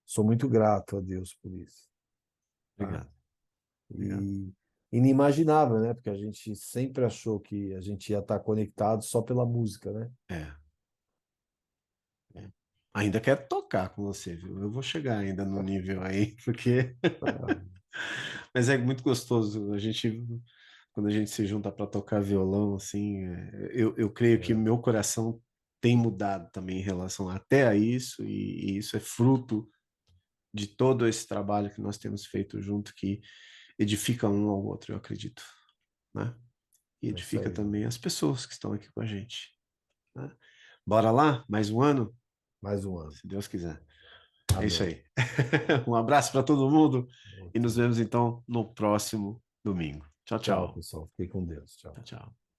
sou muito grato a Deus por isso, tá? Obrigado, obrigado. E inimaginável, né? Porque a gente sempre achou que a gente ia estar conectado só pela música, né? É, é. Ainda quero tocar com você, viu? Eu vou chegar ainda no nível aí, porque Ah, mas é muito gostoso. Quando a gente se junta para tocar violão, assim, eu creio que é, meu coração tem mudado também em relação até a isso, e isso é fruto de todo esse trabalho que nós temos feito junto, que edifica um ao outro, eu acredito, né? E é isso edifica aí. também as pessoas que estão aqui com a gente, né? Bora lá? Mais um ano? Mais um ano. Se Deus quiser. É isso Amém. aí. Um abraço para todo mundo e nos Ok. vemos então no próximo domingo. Tchau, Tchau, tchau. pessoal. Fiquem com Deus. Tchau. Tchau, tchau.